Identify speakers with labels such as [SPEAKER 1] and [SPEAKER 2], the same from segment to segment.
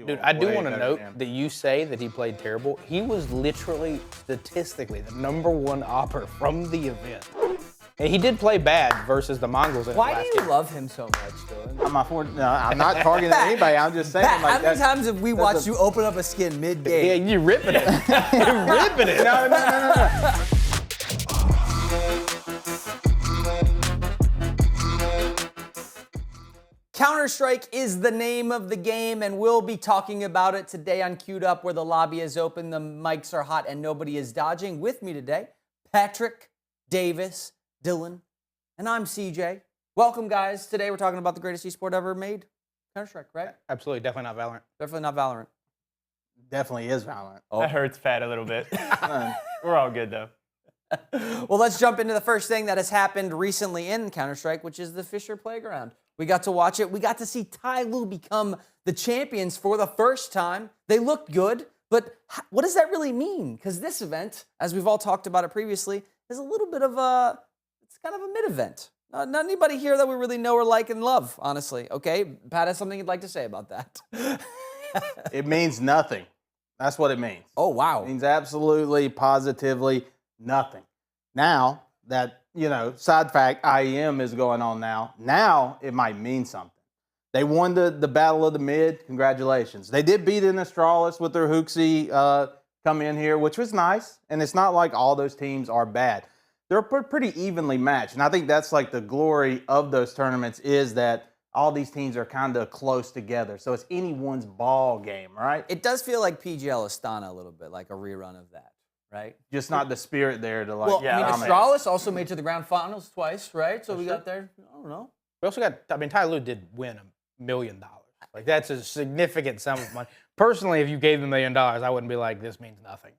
[SPEAKER 1] Dude, I do want to note that you say that he played terrible. He was literally, statistically, the #1 opper from the event. And he did play bad versus the Mongols in
[SPEAKER 2] Why
[SPEAKER 1] his
[SPEAKER 2] do
[SPEAKER 1] last
[SPEAKER 2] you
[SPEAKER 1] game.
[SPEAKER 2] love him so much, Dylan?
[SPEAKER 3] No, I'm not targeting anybody. I'm just saying.
[SPEAKER 2] Pat,
[SPEAKER 3] like,
[SPEAKER 2] how many times have we watched you open up a skin mid-game?
[SPEAKER 1] Yeah, you're ripping it. You're ripping it.
[SPEAKER 3] No.
[SPEAKER 2] Counter-Strike is the name of the game, and we'll be talking about it today on Queued Up, where the lobby is open, the mics are hot, and nobody is dodging. With me today, Patrick, Davis, Dylan, and I'm CJ. Welcome, guys. Today we're talking about the greatest esport ever made, Counter-Strike, right?
[SPEAKER 1] Absolutely, definitely not Valorant.
[SPEAKER 2] Definitely not Valorant.
[SPEAKER 3] Definitely is Valorant.
[SPEAKER 2] Oh.
[SPEAKER 4] That hurts Pat a little bit. We're all good, though.
[SPEAKER 2] Well, let's jump into the first thing that has happened recently in Counter-Strike, which is the Fissure Playground. We got to watch it. We got to see Tadlock become the champions for the first time. They looked good, but what does that really mean? Because this event, as we've all talked about it previously, is a little bit of it's kind of a mid-event. Not anybody here that we really know or like and love, honestly. Okay, Pat has something you'd like to say about that.
[SPEAKER 3] It means nothing. That's what it means.
[SPEAKER 2] Oh, wow.
[SPEAKER 3] It means absolutely, positively nothing. Now that, side fact, IEM is going on now. Now it might mean something. They won the Battle of the Mid. Congratulations. They did beat in Astralis with their Hooksy come in here, which was nice. And it's not like all those teams are bad. They're pretty evenly matched. And I think that's like the glory of those tournaments is that all these teams are kind of close together. So it's anyone's ball game, right?
[SPEAKER 2] It does feel like PGL Astana a little bit, like a rerun of that. Right?
[SPEAKER 3] Just not the spirit there to like.
[SPEAKER 2] Well, I mean,
[SPEAKER 3] dominate.
[SPEAKER 2] Astralis also made it to the grand finals twice, right? So we got there. I don't know.
[SPEAKER 1] We also got, Tadlock did win $1 million. Like, that's a significant sum of money. Personally, if you gave them $1 million, I wouldn't be like, this means nothing.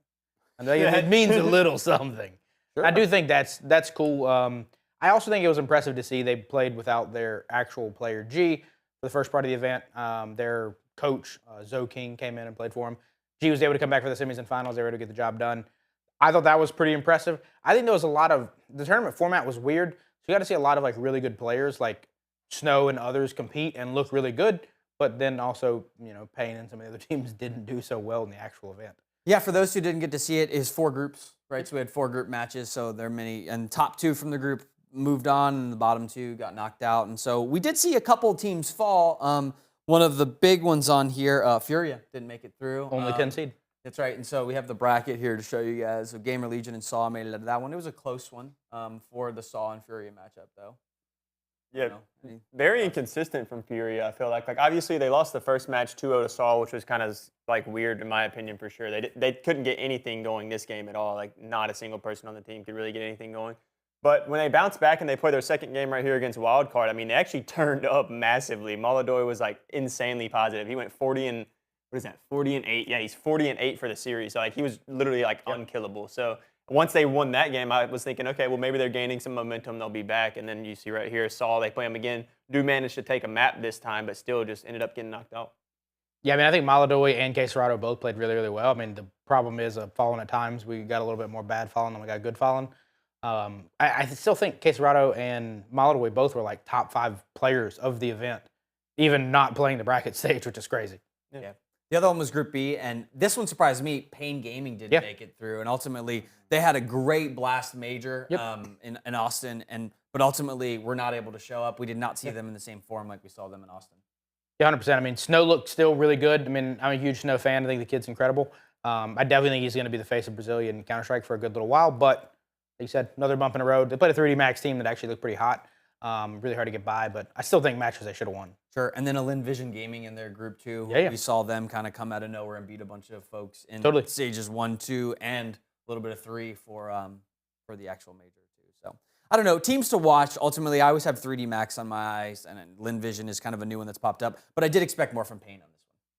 [SPEAKER 1] I know it means a little something. Sure. I do think that's cool. I also think it was impressive to see they played without their actual player G for the first part of the event. Their coach, Zoe King, came in and played for him. G was able to come back for the semis and finals. They were able to get the job done. I thought that was pretty impressive. I think there was a lot of, the tournament format was weird. So you got to see a lot of like really good players like Snow and others compete and look really good. But then also, Payne and some of the other teams didn't do so well in the actual event.
[SPEAKER 2] Yeah, for those who didn't get to see it, is 4 groups, right? So we had 4 group matches. So there are many, and top 2 from the group moved on, and the bottom 2 got knocked out. And so we did see a couple teams fall. One of the big ones on here, Furia didn't make it through.
[SPEAKER 1] Only 10 seed.
[SPEAKER 2] That's right, and so we have the bracket here to show you guys. So Gamer Legion and Saw made it out of that one. It was a close one for the Saw and Furia matchup, though.
[SPEAKER 4] Yeah, very inconsistent from Furia, I feel like. Like, obviously, they lost the first match 2-0 to Saw, which was kind of, like, weird in my opinion for sure. They couldn't get anything going this game at all. Like, not a single person on the team could really get anything going. But when they bounced back and they played their second game right here against Wildcard, I mean, they actually turned up massively. Maladoy was, like, insanely positive. He went 40 and 8? Yeah, he's 40 and 8 for the series. So, like, he was literally like unkillable. So once they won that game, I was thinking, okay, well, maybe they're gaining some momentum. They'll be back. And then you see right here, Saul, they play him again. Do manage to take a map this time, but still just ended up getting knocked out.
[SPEAKER 1] Yeah, I think Maladoy and Queserado both played really, really well. I mean, the problem is falling at times. We got a little bit more bad falling than we got good falling. I still think Queserado and Maladoy both were like top 5 players of the event, even not playing the bracket stage, which is crazy.
[SPEAKER 2] Yeah. The other one was Group B, and this one surprised me. Payne Gaming didn't make it through, and ultimately they had a great Blast Major in Austin, but ultimately were not able to show up. We did not see them in the same form like we saw them in Austin. Yeah,
[SPEAKER 1] 100%. I mean, Snow looked still really good. I mean, I'm a huge Snow fan. I think the kid's incredible. I definitely think he's going to be the face of Brazilian Counter-Strike for a good little while, but like you said, another bump in the road. They played a 3D Max team that actually looked pretty hot. Really hard to get by, but I still think matches they should have won.
[SPEAKER 2] Sure, and then Alin Vision Gaming in their group 2.
[SPEAKER 1] Yeah.
[SPEAKER 2] We saw them kind of come out of nowhere and beat a bunch of folks in stages 1, 2, and a little bit of 3 for the actual major too. So I don't know, teams to watch. Ultimately, I always have 3D Max on my eyes, and Alin Vision is kind of a new one that's popped up. But I did expect more from Payne on this one.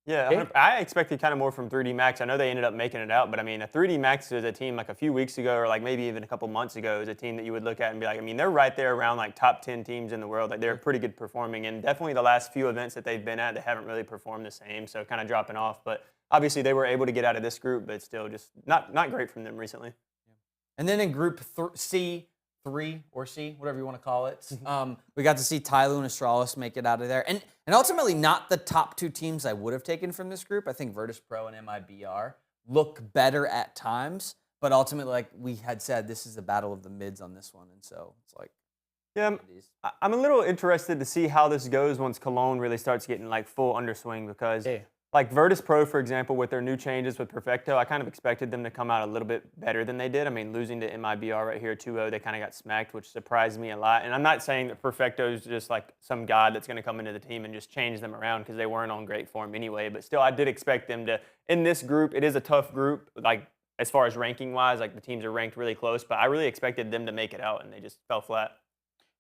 [SPEAKER 4] Yeah, I expected kind of more from 3D Max. I know they ended up making it out, but I mean, a 3D Max is a team like a few weeks ago, or like maybe even a couple months ago, is a team that you would look at and be like, I mean, they're right there around like top 10 teams in the world. Like, they're pretty good performing, and definitely the last few events that they've been at, they haven't really performed the same, so kind of dropping off. But obviously, they were able to get out of this group, but still just not great from them recently.
[SPEAKER 2] And then in Group C, 3 or C, whatever you want to call it. We got to see Tyloo and Astralis make it out of there. And ultimately not the top 2 teams I would have taken from this group. I think Virtus Pro and MIBR look better at times. But ultimately, like we had said, this is the battle of the mids on this one. And so it's like,
[SPEAKER 4] yeah, I'm a little interested to see how this goes once Cologne really starts getting like full underswing because like Virtus Pro, for example, with their new changes with Perfecto, I kind of expected them to come out a little bit better than they did. I mean, losing to MIBR right here 2-0, they kind of got smacked, which surprised me a lot. And I'm not saying that Perfecto is just like some god that's going to come into the team and just change them around because they weren't on great form anyway. But still, I did expect them to, in this group, it is a tough group, like as far as ranking-wise, like the teams are ranked really close, but I really expected them to make it out, and they just fell flat.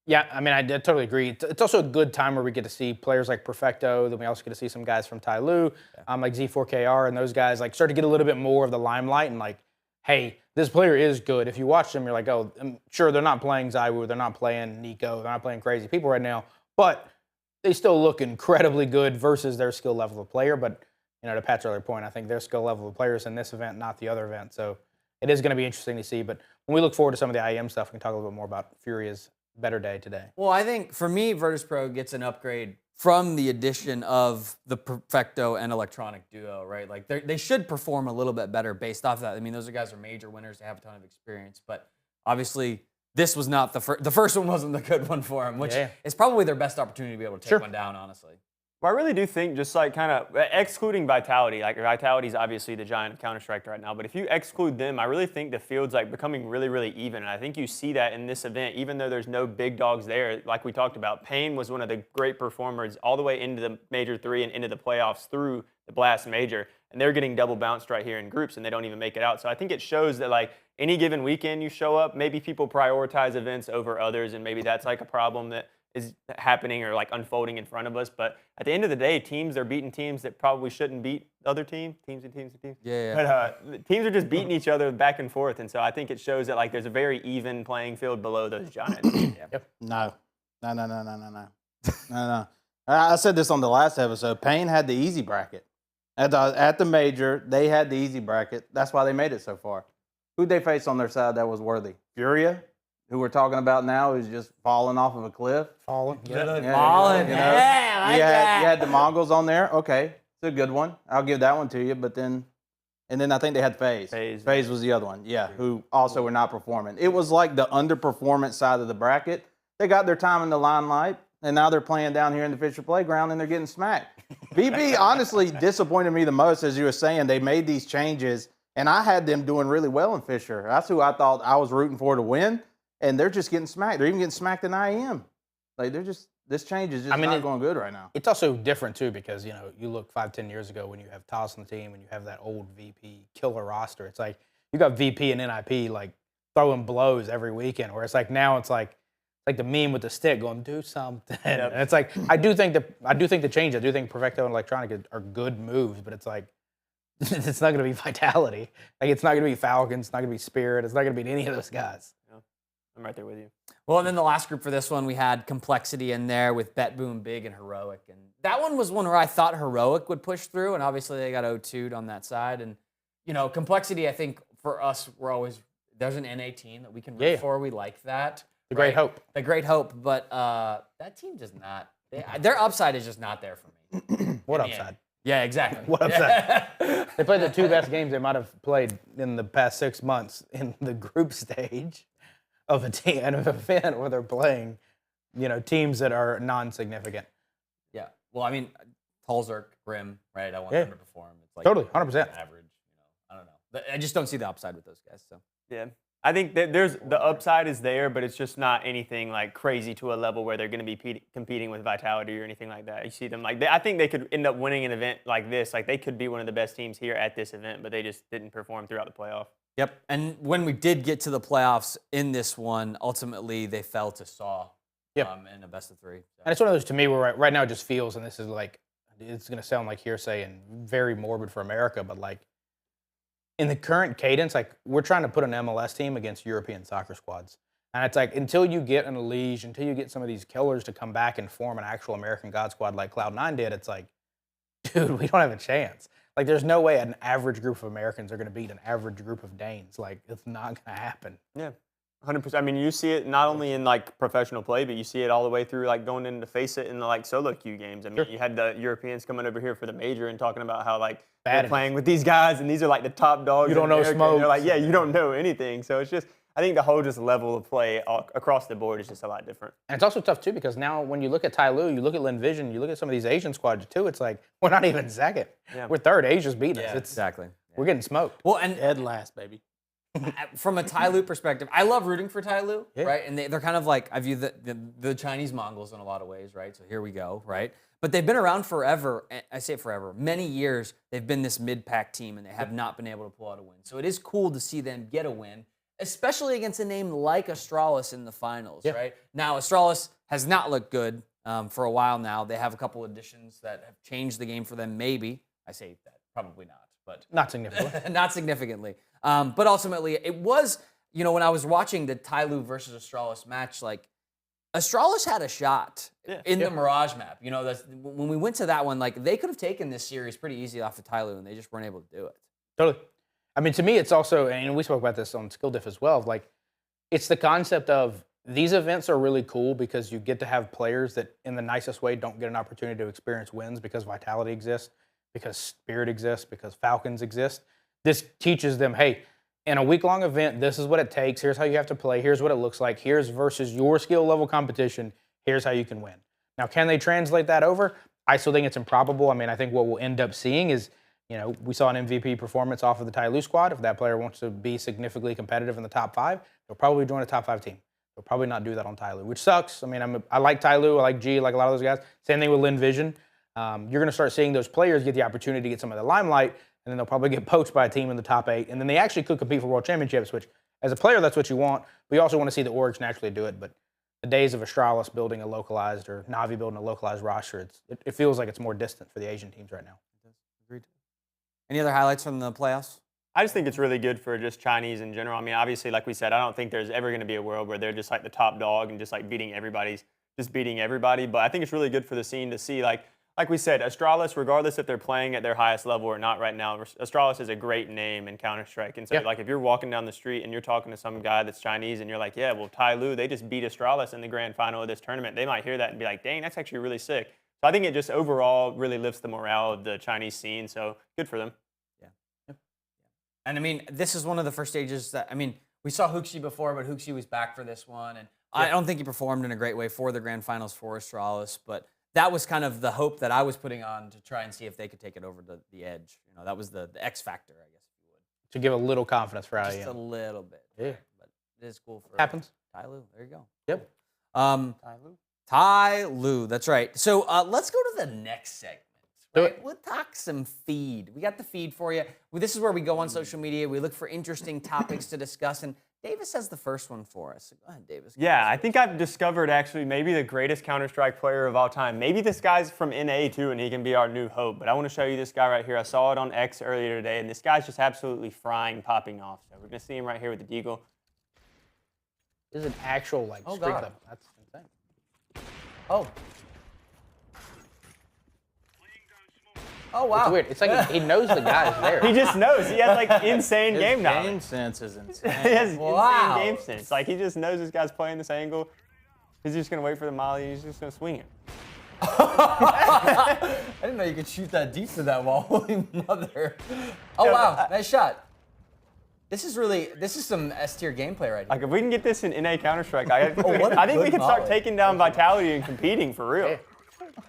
[SPEAKER 1] Yeah, I mean, I totally agree. It's also a good time where we get to see players like Perfecto. Then we also get to see some guys from Tyloo, like Z4KR, and those guys like start to get a little bit more of the limelight. And like, hey, this player is good. If you watch them, you're like, oh, sure, they're not playing Zywoo, they're not playing Nico, they're not playing crazy people right now, but they still look incredibly good versus their skill level of player. But you know, to Pat's earlier point, I think their skill level of players in this event, not the other event. So it is going to be interesting to see. But when we look forward to some of the IEM stuff, we can talk a little bit more about Furia's better day today.
[SPEAKER 2] Well, I think for me, Virtus Pro gets an upgrade from the addition of the Perfecto and Electronic duo, right? Like they should perform a little bit better based off that. I mean, those guys are major winners. They have a ton of experience, but obviously this was not the first. The first one wasn't the good one for them, which is probably their best opportunity to be able to take one down, honestly.
[SPEAKER 4] Well, I really do think just like kind of excluding Vitality, like Vitality is obviously the giant of Counter-Strike right now, but if you exclude them, I really think the field's like becoming really, really even. And I think you see that in this event, even though there's no big dogs there, like we talked about. Payne was one of the great performers all the way into the Major 3 and into the playoffs through the Blast Major. And they're getting double bounced right here in groups and they don't even make it out. So I think it shows that like any given weekend you show up, maybe people prioritize events over others and maybe that's like a problem that is happening or like unfolding in front of us. But at the end of the day, teams are beating teams that probably shouldn't beat other teams. Teams. But teams are just beating each other back and forth. And so I think it shows that like there's a very even playing field below those giants.
[SPEAKER 3] No. I said this on the last episode. Payne had the easy bracket. At the major, they had the easy bracket. That's why they made it so far. Who'd they face on their side that was worthy? Furia, who we're talking about now, is just falling off of a cliff.
[SPEAKER 2] Falling.
[SPEAKER 3] You had the Mongols on there. Okay, it's a good one. I'll give that one to you. But then I think they had FaZe. FaZe was the other one. Yeah, who also were not performing. It was like the underperformance side of the bracket. They got their time in the limelight, and now they're playing down here in the Fissure Playground, and they're getting smacked. VP honestly disappointed me the most, as you were saying. They made these changes, and I had them doing really well in Fissure. That's who I thought I was rooting for to win. And they're just getting smacked. They're even getting smacked in IEM. Like this change is just not going good right now.
[SPEAKER 1] It's also different too because you know you look 5-10 years ago when you have Toss on the team and you have that old VP killer roster. It's like you got VP and NIP like throwing blows every weekend. Where it's like now it's like the meme with the stick going do something. And it's like I do think the change. I do think Perfecto and Electronic are good moves, but it's like it's not going to be Vitality. Like it's not going to be Falcon. It's not going to be Spirit. It's not going to be any of those guys.
[SPEAKER 4] I'm right there with you.
[SPEAKER 2] Well, and then the last group for this one, we had Complexity in there with Bet Boom Big and Heroic. And that one was one where I thought Heroic would push through, and obviously they got 0-2'd on that side. And, you know, Complexity, I think for us, there's an NA team that we can root for. We like that.
[SPEAKER 1] The Great Hope.
[SPEAKER 2] The Great Hope. But that team does not, their upside is just not there for me.
[SPEAKER 1] What upside?
[SPEAKER 2] Yeah, exactly.
[SPEAKER 1] What upside? They played the 2 best games they might have played in the past 6 months in the group stage of a team and of an event where they're playing, you know, teams that are non-significant.
[SPEAKER 2] Yeah. Well, I mean, Tulzerk, Grim, right? I want them to perform. It's like
[SPEAKER 1] totally, 100%.
[SPEAKER 2] Average. You know, I don't know. I just don't see the upside with those guys. So
[SPEAKER 4] yeah, I think that there's the upside is there, but it's just not anything like crazy to a level where they're going to be competing with Vitality or anything like that. You see them like I think they could end up winning an event like this. Like they could be one of the best teams here at this event, but they just didn't perform throughout the playoff.
[SPEAKER 2] Yep. And when we did get to the playoffs in this one, ultimately they fell to Saw in a best of 3. So.
[SPEAKER 1] And it's one of those to me where right now it just feels, and this is like, it's going to sound like hearsay and very morbid for America, but like in the current cadence, like we're trying to put an MLS team against European soccer squads. And it's like until you get an Elige, until you get some of these killers to come back and form an actual American God squad like Cloud9 did, it's like, dude, we don't have a chance. Like, there's no way an average group of Americans are going to beat an average group of Danes. Like, it's not going to happen.
[SPEAKER 4] Yeah. 100%. I mean, you see it not only in like professional play, but you see it all the way through like going in to face it in the like solo queue games. I mean, you had the Europeans coming over here for the major and talking about how like they're playing with these guys and these are like the top dogs.
[SPEAKER 1] You don't know
[SPEAKER 4] America.
[SPEAKER 1] smoke.
[SPEAKER 4] They're like, yeah, you don't know anything. So it's just, I think the whole just level of play across the board is just a lot different.
[SPEAKER 1] And it's also tough too because now when you look at Tai Lu, you look at Lin Vision, you look at some of these Asian squads too. It's like we're not even second.
[SPEAKER 4] Yeah.
[SPEAKER 1] We're third. Asia's beating us. It's,
[SPEAKER 2] Exactly.
[SPEAKER 1] We're getting smoked.
[SPEAKER 2] Well, and
[SPEAKER 3] Dead last, baby.
[SPEAKER 2] from a Tai Lu perspective, I love rooting for Tai Lu, right? And they're kind of like, I view the Chinese Mongols in a lot of ways, right? So here we go, right? But they've been around forever. And I say forever. Many years they've been this mid-pack team and they have not been able to pull out a win. So it is cool to see them get a win, especially against a name like Astralis in the finals, right? Now, Astralis has not looked good for a while now. They have a couple additions that have changed the game for them, maybe. I say that, probably not, but
[SPEAKER 1] Not significantly.
[SPEAKER 2] not significantly. But ultimately, it was, you know, when I was watching the Tai Lu versus Astralis match, like, Astralis had a shot in the Mirage map. You know, when we went to that one, like, they could have taken this series pretty easy off of Tai Lu, and they just weren't able to do it.
[SPEAKER 1] Totally. I mean, to me, it's also, and we spoke about this on Skill Diff as well, like, it's the concept of these events are really cool because you get to have players that, in the nicest way, don't get an opportunity to experience wins because Vitality exists, because Spirit exists, because Falcons exist. This teaches them, hey, in a week-long event, this is what it takes. Here's how you have to play. Here's what it looks like. Here's versus your skill level competition. Here's how you can win. Now, can they translate that over? I still think it's improbable. I mean, I think what we'll end up seeing is, you know, we saw an MVP performance off of the Tai Lu squad. If that player wants to be significantly competitive in the top 5, they'll probably join a top 5 team. They'll probably not do that on Tai Lu, which sucks. I mean, I like Tai Lu. I like G, like a lot of those guys. Same thing with Lin Vision. You're going to start seeing those players get the opportunity to get some of the limelight, and then they'll probably get poached by a team in the top 8, and then they actually could compete for world championships, which, as a player, that's what you want. But you also want to see the orgs naturally do it. But the days of Astralis building a localized or Na'Vi building a localized roster, it feels like it's more distant for the Asian teams right now.
[SPEAKER 2] Agreed. Any other highlights from the playoffs?
[SPEAKER 4] I just think it's really good for just Chinese in general. I mean, obviously, like we said, I don't think there's ever going to be a world where they're just like the top dog and just like beating everybody. But I think it's really good for the scene to see, like we said, Astralis, regardless if they're playing at their highest level or not right now, Astralis is a great name in Counter-Strike. And so, like, if you're walking down the street and you're talking to some guy that's Chinese and you're like, yeah, well, Tai Lu, they just beat Astralis in the grand final of this tournament, they might hear that and be like, dang, that's actually really sick. So I think it just overall really lifts the morale of the Chinese scene. So good for them.
[SPEAKER 2] And I mean, this is one of the first stages that, I mean, we saw Huxi before, but Huxi was back for this one. And I don't think he performed in a great way for the grand finals for Astralis, but that was kind of the hope that I was putting on to try and see if they could take it over the edge. You know, that was the X factor, I guess, if you would.
[SPEAKER 1] To give a little confidence for IEM.
[SPEAKER 2] Just a little bit.
[SPEAKER 1] Yeah.
[SPEAKER 2] But it is cool for
[SPEAKER 1] Happens.
[SPEAKER 2] Tai Lu. There you go.
[SPEAKER 1] Yep.
[SPEAKER 2] Tai Lu, that's right. So let's go to the next segment. Right? We'll talk some feed. We got the feed for you. This is where we go on social media. We look for interesting topics to discuss. And Davis has the first one for us. So go ahead, Davis.
[SPEAKER 4] Yeah, I think I've discovered actually maybe the greatest Counter-Strike player of all time. Maybe this guy's from NA too, and he can be our new hope. But I want to show you this guy right here. I saw it on X earlier today, and this guy's just absolutely frying, popping off. So we're going to see him right here with the Deagle.
[SPEAKER 1] This is an actual, like, streak
[SPEAKER 2] God.
[SPEAKER 1] them. That's insane.
[SPEAKER 2] Oh. Oh, wow.
[SPEAKER 1] It's weird. It's like he knows the guy's there.
[SPEAKER 4] He just knows. He has like insane
[SPEAKER 3] His
[SPEAKER 4] game knowledge.
[SPEAKER 3] game sense is insane.
[SPEAKER 4] He has
[SPEAKER 2] Wow.
[SPEAKER 4] insane game sense. Like he just knows this guy's playing this angle. He's just gonna wait for the molly. He's just gonna swing it.
[SPEAKER 2] I didn't know you could shoot that deep to that wall. Holy mother. Oh, wow. Nice shot. This is some S-tier gameplay right here.
[SPEAKER 4] Like if we can get this in NA Counter-Strike, I think
[SPEAKER 2] good
[SPEAKER 4] we can start
[SPEAKER 2] volley.
[SPEAKER 4] taking down Vitality and competing for real.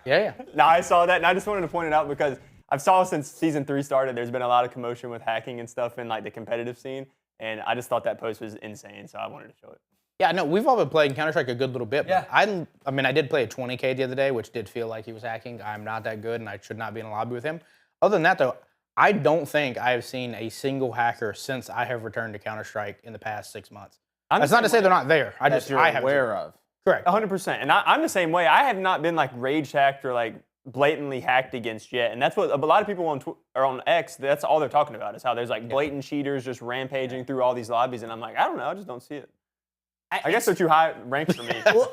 [SPEAKER 1] Yeah.
[SPEAKER 4] Now I saw that, and I just wanted to point it out because I've saw since season 3 started, there's been a lot of commotion with hacking and stuff in like the competitive scene, and I just thought that post was insane, so I wanted to show it.
[SPEAKER 1] Yeah, no, we've all been playing Counter-Strike a good little bit.
[SPEAKER 2] Yeah.
[SPEAKER 1] But I mean, I did play a 20K the other day, which did feel like he was hacking. I'm not that good, and I should not be in a lobby with him. Other than that, though, I don't think I have seen a single hacker since I have returned to Counter-Strike in the past 6 months. That's not to say they're not there. I
[SPEAKER 3] That you're
[SPEAKER 1] have
[SPEAKER 3] aware of.
[SPEAKER 1] Correct.
[SPEAKER 4] 100%, and I'm the same way. I have not been like rage hacked or like blatantly hacked against yet, and that's what a lot of people on X, that's all they're talking about is how there's like blatant cheaters just rampaging through all these lobbies, and I'm like, I don't know, I just don't see it. I guess they're too high ranked for me.
[SPEAKER 2] Well,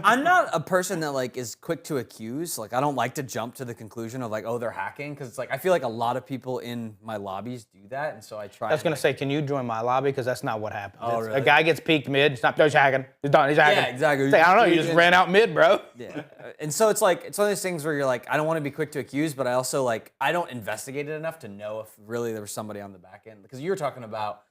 [SPEAKER 2] I'm not a person that like is quick to accuse. Like I don't like to jump to the conclusion of like, oh, they're hacking, because it's like I feel like a lot of people in my lobbies do that, and so I try.
[SPEAKER 1] I was gonna say, can you join my lobby? Because that's not what happens.
[SPEAKER 2] Oh,
[SPEAKER 1] It's-
[SPEAKER 2] really?
[SPEAKER 1] A guy gets peaked mid. It's not. He's hacking. He's done. He's hacking.
[SPEAKER 2] Yeah, exactly.
[SPEAKER 1] It's like, I don't know. You just ran out mid, bro.
[SPEAKER 2] Yeah, and so it's like it's one of those things where you're like, I don't want to be quick to accuse, but I also like I don't investigate it enough to know if really there was somebody on the back end, because you were talking about.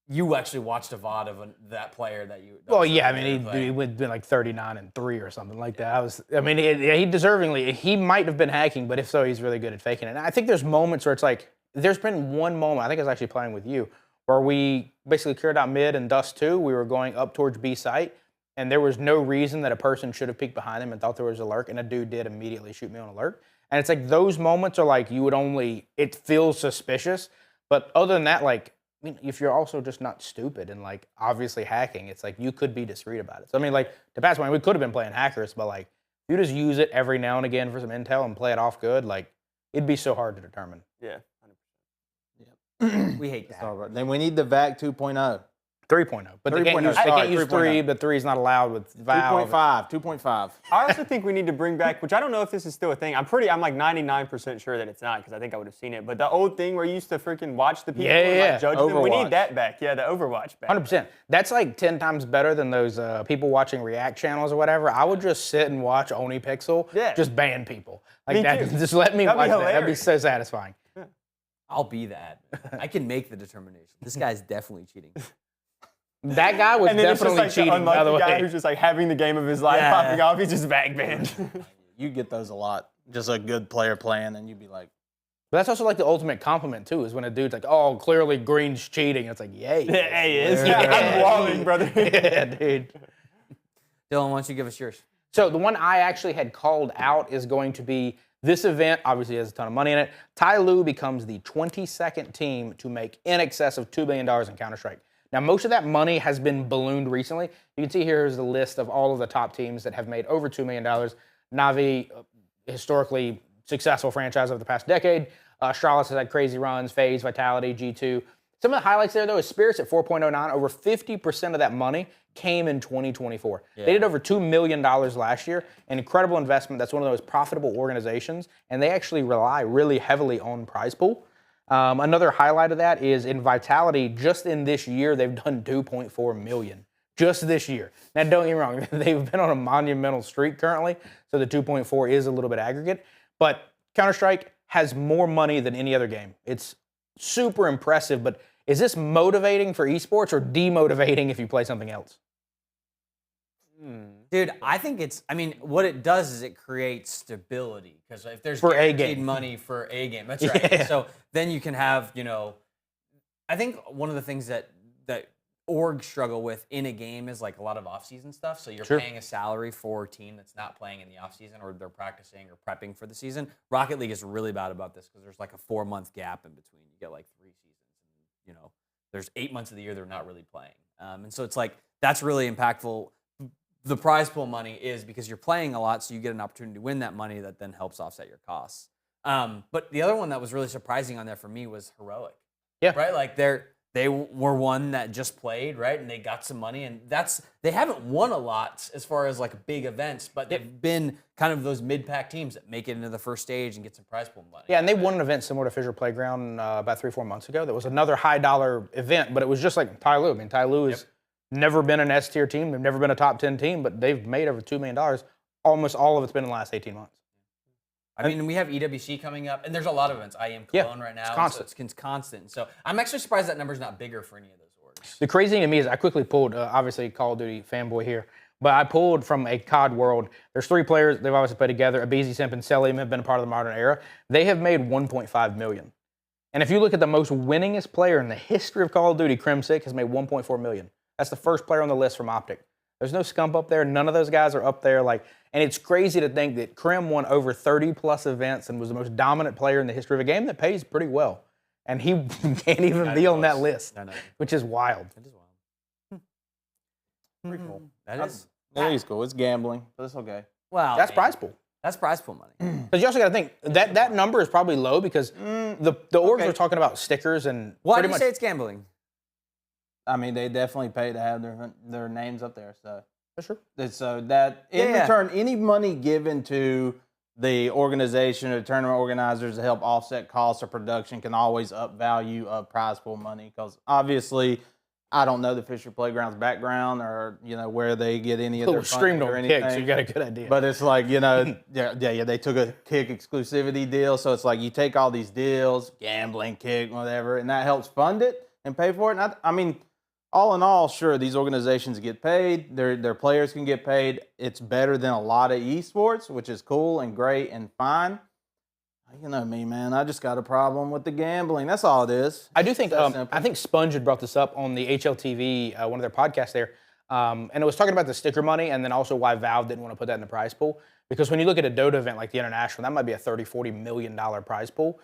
[SPEAKER 2] You actually watched a VOD of that player that you.
[SPEAKER 1] Well, yeah, I mean, he would been like 39-3 or something like that. I mean, he deservingly, he might have been hacking, but if so, he's really good at faking it. And I think there's moments where it's like, there's been one moment, I think I was actually playing with you, where we basically cleared out mid and dust 2. We were going up towards B site, and there was no reason that a person should have peeked behind him and thought there was a lurk, and a dude did immediately shoot me on alert. And it's like those moments are like, it feels suspicious, but other than that, like, I mean, if you're also just not stupid and like obviously hacking, it's like you could be discreet about it. So I mean, like to Pat's point, we could have been playing hackers, but like if you just use it every now and again for some intel and play it off good, like it'd be so hard to determine.
[SPEAKER 4] Yeah.
[SPEAKER 2] we hate that.
[SPEAKER 3] Then we need the VAC 2.0.
[SPEAKER 1] 3.0, but they can't
[SPEAKER 3] 3.0,
[SPEAKER 1] use,
[SPEAKER 3] sorry,
[SPEAKER 1] 3,
[SPEAKER 3] 3.0.
[SPEAKER 1] but 3 is not allowed with Valve.
[SPEAKER 3] 2.5.
[SPEAKER 4] I also think we need to bring back, which I don't know if this is still a thing. I'm like 99% sure that it's not, because I think I would have seen it. But the old thing where you used to freaking watch the people and like judge them, we
[SPEAKER 3] Overwatch.
[SPEAKER 4] need that back. Yeah, the Overwatch back.
[SPEAKER 1] 100%. That's like 10 times better than those people watching React channels or whatever. I would just sit and watch OniPixel, just ban people. Like
[SPEAKER 4] Me
[SPEAKER 1] that.
[SPEAKER 4] too.
[SPEAKER 1] Just let me
[SPEAKER 4] That'd be
[SPEAKER 1] watch that. That'd be
[SPEAKER 4] hilarious.
[SPEAKER 1] so satisfying.
[SPEAKER 2] I'll be that. I can make the determination. This guy's definitely cheating.
[SPEAKER 1] That guy was
[SPEAKER 4] And then it's just
[SPEAKER 1] definitely
[SPEAKER 4] like the
[SPEAKER 1] cheating, by the
[SPEAKER 4] unlucky guy
[SPEAKER 1] way.
[SPEAKER 4] who's just like having the game of his life
[SPEAKER 2] Yeah.
[SPEAKER 4] popping off. He's just back banned.
[SPEAKER 3] You get those a lot. Just a good player playing, and you'd be like,
[SPEAKER 1] But that's also like the ultimate compliment too, is when a dude's like, "Oh, clearly Green's cheating." It's like, yeah, he is.
[SPEAKER 4] Yeah, he is.
[SPEAKER 1] Yeah.
[SPEAKER 4] I'm walling, brother.
[SPEAKER 1] Yeah, dude.
[SPEAKER 2] Dylan, why don't you give us yours?
[SPEAKER 1] So the one I actually had called out is going to be this event. Obviously, has a ton of money in it. Ty Lue becomes the 22nd team to make in excess of $2 billion in Counter-Strike. Now, most of that money has been ballooned recently. You can see here is the list of all of the top teams that have made over $2 million. Na'Vi, historically successful franchise over the past decade. Charlotte has had crazy runs, FaZe, Vitality, G2. Some of the highlights there, though, is Spirits at 4.09. Over 50% of that money came in 2024. They did over $2 million last year. An incredible investment. That's one of those profitable organizations, and they actually rely really heavily on prize pool. Another highlight of that is in Vitality, just in this year, they've done 2.4 million. Just this year. Now, don't get me wrong, they've been on a monumental streak currently, so the 2.4 is a little bit aggregate. But Counter-Strike has more money than any other game. It's super impressive, but is this motivating for esports or demotivating if you play something else?
[SPEAKER 2] Dude, I think what it does is it creates stability, because if there's
[SPEAKER 1] For a
[SPEAKER 2] guaranteed
[SPEAKER 1] game.
[SPEAKER 2] money for a game, that's right.
[SPEAKER 1] Yeah.
[SPEAKER 2] So then you can have, I think one of the things that orgs struggle with in a game is like a lot of off-season stuff. So you're
[SPEAKER 1] Sure.
[SPEAKER 2] paying a salary for a team that's not playing in the off-season, or they're practicing or prepping for the season. Rocket League is really bad about this, because there's like a 4-month gap in between. You get like 3 seasons, and there's 8 months of the year they're not really playing. And so it's like, that's really impactful. The prize pool money is because you're playing a lot, so you get an opportunity to win that money that then helps offset your costs. But the other one that was really surprising on there for me was Heroic.
[SPEAKER 1] Yeah.
[SPEAKER 2] Right? Like they were one that just played, right? And they got some money, and they haven't won a lot as far as like big events, but they've been kind of those mid-pack teams that make it into the first stage and get some prize pool money.
[SPEAKER 1] Yeah, and they won an event similar to Fissure Playground about 3 or 4 months ago. That was another high-dollar event, but it was just like Ty Lue. I mean, Ty Lue has never been an S-tier team. They've never been a top 10 team, but they've made over $2 million. Almost all of it's been in the last 18 months.
[SPEAKER 2] I mean, we have EWC coming up, and there's a lot of events. IEM Cologne right now.
[SPEAKER 1] it's constant.
[SPEAKER 2] So it's constant. So I'm actually surprised that number's not bigger for any of those orgs.
[SPEAKER 1] The crazy thing to me is I quickly pulled, obviously Call of Duty fanboy here, but I pulled from a COD world. There's 3 players. They've obviously played together. Abizi, Simp, and Selim have been a part of the modern era. They have made 1.5 million. And if you look at the most winningest player in the history of Call of Duty, Crimsick has made 1.4 million. That's the first player on the list from Optic. There's no Scump up there. None of those guys are up there. And it's crazy to think that Crim won over 30-plus events and was the most dominant player in the history of a game that pays pretty well. And he can't even be on that list, which is wild.
[SPEAKER 2] That is wild.
[SPEAKER 3] pretty cool.
[SPEAKER 2] That is.
[SPEAKER 3] It is cool. It's gambling, but it's okay.
[SPEAKER 2] Well,
[SPEAKER 1] That's prize pool.
[SPEAKER 2] That's prize pool money.
[SPEAKER 1] Because you also got to think, that number is probably low because the orgs are talking about stickers and
[SPEAKER 2] Why
[SPEAKER 1] pretty
[SPEAKER 2] do you
[SPEAKER 1] much
[SPEAKER 2] say it's gambling?
[SPEAKER 3] I mean, they definitely pay to have their names up there. So
[SPEAKER 1] For sure.
[SPEAKER 3] so that in return, any money given to the organization or tournament organizers to help offset costs of production can always up value of prize pool money. Because obviously, I don't know the Fissure Playground's background or where they get any of their
[SPEAKER 1] Streamed
[SPEAKER 3] funding or
[SPEAKER 1] on
[SPEAKER 3] anything.
[SPEAKER 1] Kick, so you got a good idea.
[SPEAKER 3] But it's like they took a Kick exclusivity deal, so it's like you take all these deals, gambling, Kick, whatever, and that helps fund it and pay for it. And I mean, all in all, sure, these organizations get paid. Their players can get paid. It's better than a lot of esports, which is cool and great and fine. You know me, man. I just got a problem with the gambling. That's all it is.
[SPEAKER 1] I do think I think Sponge had brought this up on the HLTV, one of their podcasts there, and it was talking about the sticker money and then also why Valve didn't want to put that in the prize pool. Because when you look at a Dota event like the International, that might be a $30-40 million prize pool.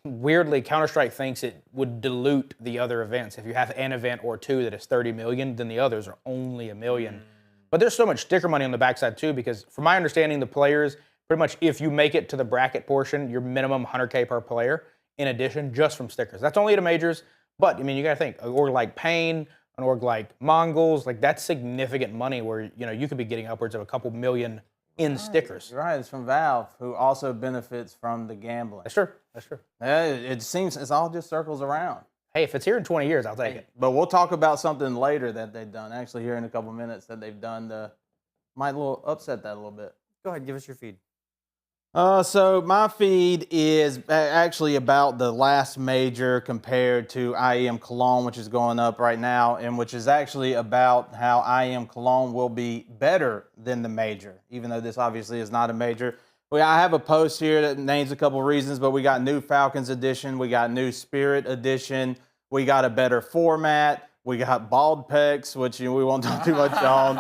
[SPEAKER 1] Weirdly, Counter-Strike thinks it would dilute the other events. If you have an event or two that is 30 million, then the others are only $1 million. But there's so much sticker money on the backside too, because from my understanding, the players, pretty much if you make it to the bracket portion, your minimum 100K per player, in addition, just from stickers. That's only at the majors, but I mean, you gotta think, an org like Pain, an org like Mongols, like that's significant money where, you could be getting upwards of a couple million in stickers.
[SPEAKER 3] You're right. It's from Valve, who also benefits from the gambling.
[SPEAKER 1] That's true. That's true.
[SPEAKER 3] It seems it's all just circles around.
[SPEAKER 1] Hey, if it's here in 20 years, I'll take it.
[SPEAKER 3] But we'll talk about something later that they've done. Actually, here in a couple minutes that they've done might upset that a little bit.
[SPEAKER 2] Go ahead, give us your feed.
[SPEAKER 3] So my feed is actually about the last major compared to IEM Cologne, which is going up right now, and which is actually about how IEM Cologne will be better than the major, even though this obviously is not a major. I have a post here that names a couple reasons, but we got new Falcons edition, we got new Spirit edition, we got a better format. We got bald pecs, which we won't talk too much on.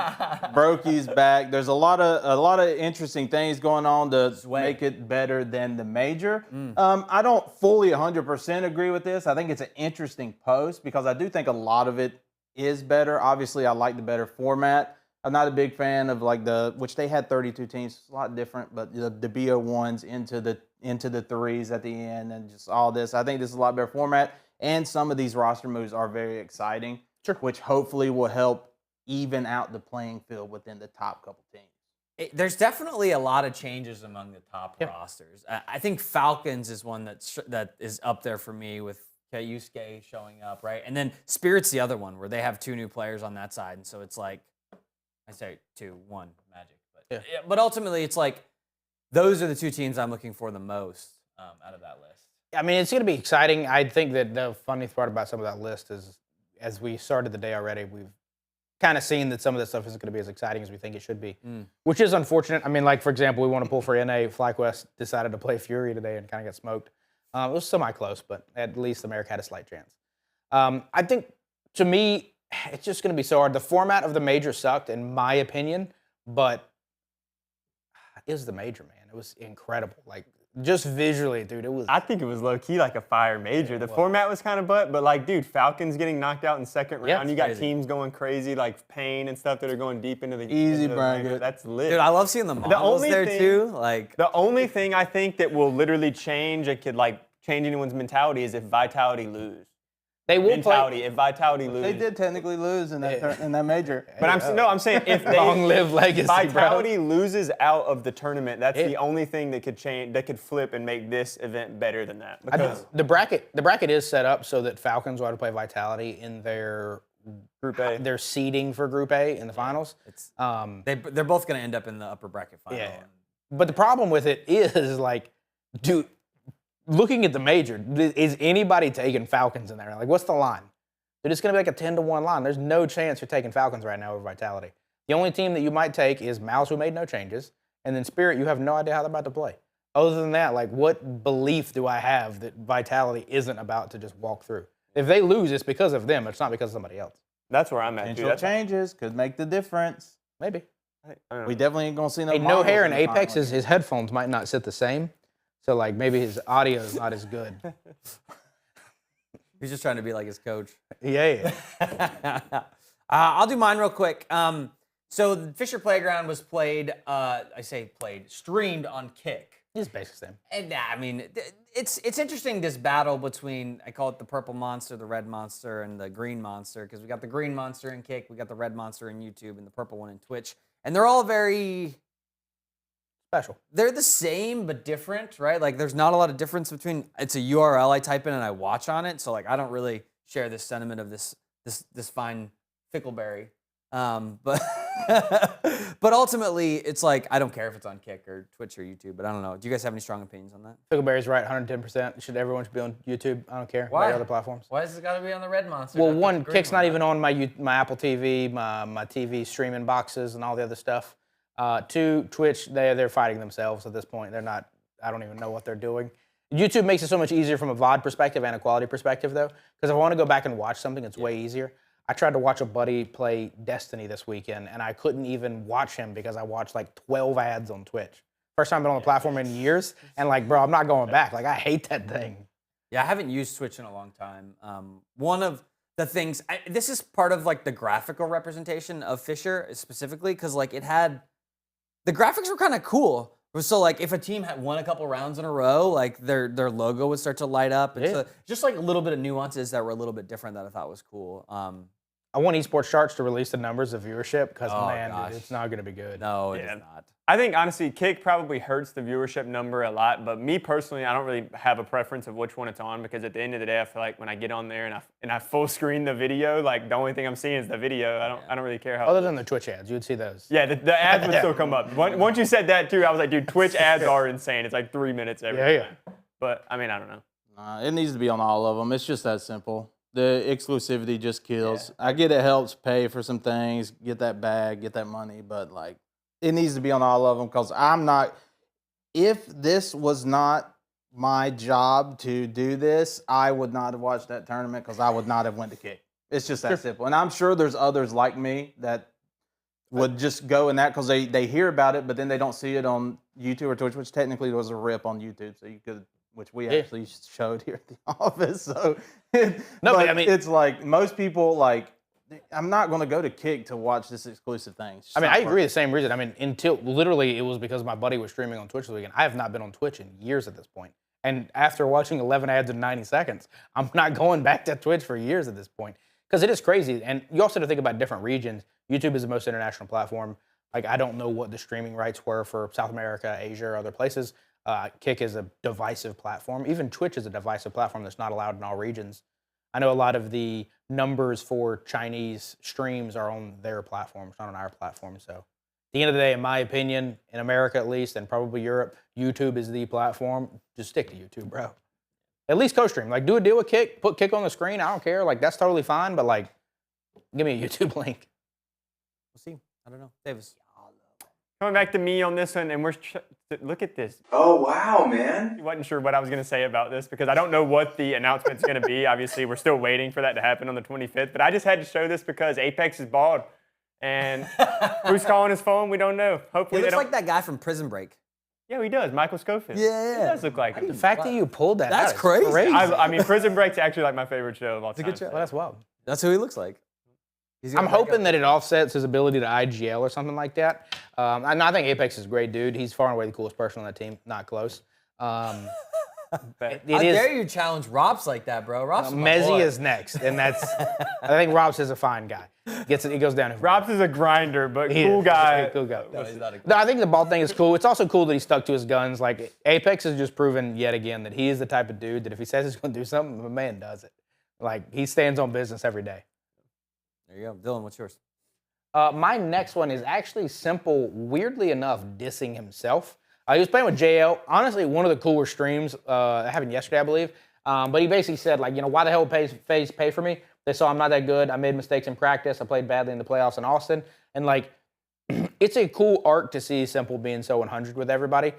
[SPEAKER 3] Brokey's back. There's a lot of interesting things going on to make it better than the major. I don't fully 100% agree with this. I think it's an interesting post because I do think a lot of it is better. Obviously, I like the better format. I'm not a big fan of which they had 32 teams. It's a lot different, but the BO1s into the threes at the end and just all this. I think this is a lot better format. And some of these roster moves are very exciting, which hopefully will help even out the playing field within the top couple teams.
[SPEAKER 2] There's definitely a lot of changes among the top rosters. I think Falcons is one that is up there for me with Yusuke showing up, right? And then Spirit's the other one where they have 2 new players on that side. And so it's like, I say 2, 1, Magic. But ultimately, it's like those are the 2 teams I'm looking for the most out of that list.
[SPEAKER 1] I mean, it's going to be exciting. I think that the funny part about some of that list is, as we started the day already, we've kind of seen that some of this stuff isn't going to be as exciting as we think it should be, which is unfortunate. I mean, like, for example, we want to pull for NA. FlyQuest decided to play Fury today and kind of got smoked. It was semi-close, but at least America had a slight chance. I think, to me, it's just going to be so hard. The format of the major sucked, in my opinion, but it was the major, man. It was incredible. Like, just visually, dude, it was.
[SPEAKER 4] I think it was low-key like a fire major. The format was kind of but like, dude, Falcons getting knocked out in second round. You got teams going crazy, like Pain and stuff that are going deep into the
[SPEAKER 3] easy bracket.
[SPEAKER 4] That's lit.
[SPEAKER 2] Dude, I love seeing the models there too. Like,
[SPEAKER 4] the only thing I think that will literally change, it could like change anyone's mentality, is if Vitality lose.
[SPEAKER 1] They will
[SPEAKER 4] mentality. If Vitality lose,
[SPEAKER 3] they did technically lose in that major.
[SPEAKER 4] But I'm saying if they
[SPEAKER 1] long live legacy,
[SPEAKER 4] Vitality loses out of the tournament, that's the only thing that could change, that could flip and make this event better than that. Because
[SPEAKER 1] the bracket is set up so that Falcons will have to play Vitality in their
[SPEAKER 4] Group A.
[SPEAKER 1] Their seeding for Group A in the finals.
[SPEAKER 2] They're both going to end up in the upper bracket final.
[SPEAKER 1] Yeah. But the problem with it is, like, dude, looking at the major, is anybody taking Falcons in there? Like, what's the line? Dude, it's going to be like a 10-1 line. There's no chance you're taking Falcons right now over Vitality. The only team that you might take is Mouse, who made no changes, and then Spirit, you have no idea how they're about to play. Other than that, like, what belief do I have that Vitality isn't about to just walk through? If they lose, it's because of them. It's not because of somebody else.
[SPEAKER 4] That's where I'm at.
[SPEAKER 3] Potential changes could make the difference.
[SPEAKER 1] Maybe.
[SPEAKER 3] We definitely ain't going to see no.
[SPEAKER 1] Hey, no hair in Apex, his headphones might not sit the same. So, like, maybe his audio is not as good.
[SPEAKER 2] He's just trying to be like his coach.
[SPEAKER 1] Yeah.
[SPEAKER 2] I'll do mine real quick. So the Fissure Playground was streamed on Kick.
[SPEAKER 1] He's basically the same.
[SPEAKER 2] And I mean, it's interesting, this battle between, I call it the purple monster, the red monster, and the green monster, because we got the green monster in Kick, we got the red monster in YouTube, and the purple one in Twitch. And they're all very
[SPEAKER 1] Special.
[SPEAKER 2] they're the same but different, right? Like there's not a lot of difference between, it's a URL I type in and I watch on it. So like I don't really share this sentiment of this fine fickleberry. But but ultimately it's like I don't care if it's on Kick or Twitch or YouTube, but I don't know. Do you guys have any strong opinions on that?
[SPEAKER 1] Pickleberry's right, 110%. Everyone should be on YouTube. I don't care.
[SPEAKER 2] Why?
[SPEAKER 1] Like other platforms.
[SPEAKER 2] Why has it got to be on the red monster?
[SPEAKER 1] Well,
[SPEAKER 2] not the
[SPEAKER 1] one,
[SPEAKER 2] green
[SPEAKER 1] Kick's
[SPEAKER 2] one?
[SPEAKER 1] not even on my Apple TV, my TV streaming boxes, and all the other stuff. Two, Twitch, they're fighting themselves at this point. They're not. I don't even know what they're doing. YouTube makes it so much easier from a VOD perspective and a quality perspective, though. Because if I want to go back and watch something, it's way easier. I tried to watch a buddy play Destiny this weekend, and I couldn't even watch him because I watched like 12 ads on Twitch. First time I've been on the platform in years, and like, bro, I'm not going back. Like, I hate that thing.
[SPEAKER 2] Yeah, I haven't used Twitch in a long time. One of the things, this is part of like the graphical representation of Fissure specifically, because like the graphics were kind of cool. So like if a team had won a couple rounds in a row, like their logo would start to light up. And so just like a little bit of nuances that were a little bit different that I thought was cool.
[SPEAKER 1] I want Esports Charts to release the numbers of viewership because,
[SPEAKER 2] Oh,
[SPEAKER 1] man,
[SPEAKER 2] gosh.
[SPEAKER 1] dude, it's not going to be good.
[SPEAKER 2] No, it
[SPEAKER 4] Yeah.
[SPEAKER 2] is not.
[SPEAKER 4] I think honestly, Kick probably hurts the viewership number a lot. But me personally, I don't really have a preference of which one it's on because at the end of the day, I feel like when I get on there and I full screen the video, like the only thing I'm seeing is the video. I don't really care how.
[SPEAKER 1] Other than the Twitch ads, you would see those.
[SPEAKER 4] Yeah, the ads would still come up. Once you said that too, I was like, dude, Twitch ads are insane. It's like 3 minutes every time. But I mean, I don't know.
[SPEAKER 3] It needs to be on all of them. It's just that simple. The exclusivity just kills. I get it helps pay for some things, get that bag, get that money, but like it needs to be on all of them because I'm not. If this was not my job to do this, I would not have watched that tournament because I would not have went to Kick. It's just that simple. And I'm sure there's others like me that would just go in that because they hear about it, but then they don't see it on YouTube or Twitch, which technically was a rip on YouTube, so you could. Which we actually showed here at the office. So, but I mean, it's like most people like. I'm not going to go to Kick to watch this exclusive thing.
[SPEAKER 1] I mean, I agree. The same reason. I mean, until literally it was because my buddy was streaming on Twitch this weekend. I have not been on Twitch in years at this point. And after watching 11 ads in 90 seconds, I'm not going back to Twitch for years at this point because it is crazy. And you also have to think about different regions. YouTube is the most international platform. Like, I don't know what the streaming rights were for South America, Asia, or other places. Kick is a divisive platform. Even Twitch is a divisive platform that's not allowed in all regions. I know a lot of the numbers for Chinese streams are on their platforms, not on our platform. So at the end of the day, in my opinion, in America at least, and probably Europe, YouTube is the platform. Just stick to YouTube, bro. At least co-stream. Like, do a deal with Kick. Put Kick on the screen. I don't care. Like, that's totally fine. But, like, give me a YouTube link.
[SPEAKER 2] We'll see. I don't know. Davis.
[SPEAKER 4] Coming back to me on this one, and look at this.
[SPEAKER 5] Oh, wow, man.
[SPEAKER 4] I wasn't sure what I was going to say about this because I don't know what the announcement's going to be. Obviously, we're still waiting for that to happen on the 25th. But I just had to show this because Apex is bald. And who's calling his phone? We don't know. Hopefully
[SPEAKER 2] He
[SPEAKER 4] they
[SPEAKER 2] looks
[SPEAKER 4] don't.
[SPEAKER 2] like that guy from Prison Break.
[SPEAKER 4] Yeah, he does. Michael Schofield.
[SPEAKER 2] Yeah.
[SPEAKER 4] He does look like him.
[SPEAKER 1] The fact that you pulled that
[SPEAKER 2] That's
[SPEAKER 1] out is
[SPEAKER 2] crazy.
[SPEAKER 4] I mean, Prison Break's actually like my favorite show of all time.
[SPEAKER 2] a good show.
[SPEAKER 1] Well, that's wild.
[SPEAKER 2] That's who he looks like.
[SPEAKER 1] I'm hoping that it offsets his ability to IGL or something like that. And I think Apex is a great dude. He's far and away the coolest person on that team. Not close.
[SPEAKER 2] How dare you challenge Robs like that, bro? Robs
[SPEAKER 1] Mezzy is next, and that's. I think Robs is a fine guy. He goes down.
[SPEAKER 4] Robs is a grinder, but
[SPEAKER 1] He
[SPEAKER 4] cool
[SPEAKER 1] is.
[SPEAKER 4] guy.
[SPEAKER 1] Cool guy.
[SPEAKER 2] No, he's not a
[SPEAKER 1] No, I think the ball thing is cool. It's also cool that he stuck to his guns. Like, Apex has just proven yet again that he is the type of dude that if he says he's going to do something, the man does it. Like, he stands on business every day.
[SPEAKER 2] There you go. Dylan, what's yours?
[SPEAKER 1] My next one is actually Simple, weirdly enough, dissing himself. He was playing with JL. Honestly, one of the cooler streams that happened yesterday, I believe. But he basically said, like, why the hell FaZe pay for me? They saw I'm not that good. I made mistakes in practice. I played badly in the playoffs in Austin. And, like, it's a cool arc to see Simple being so 100 with everybody.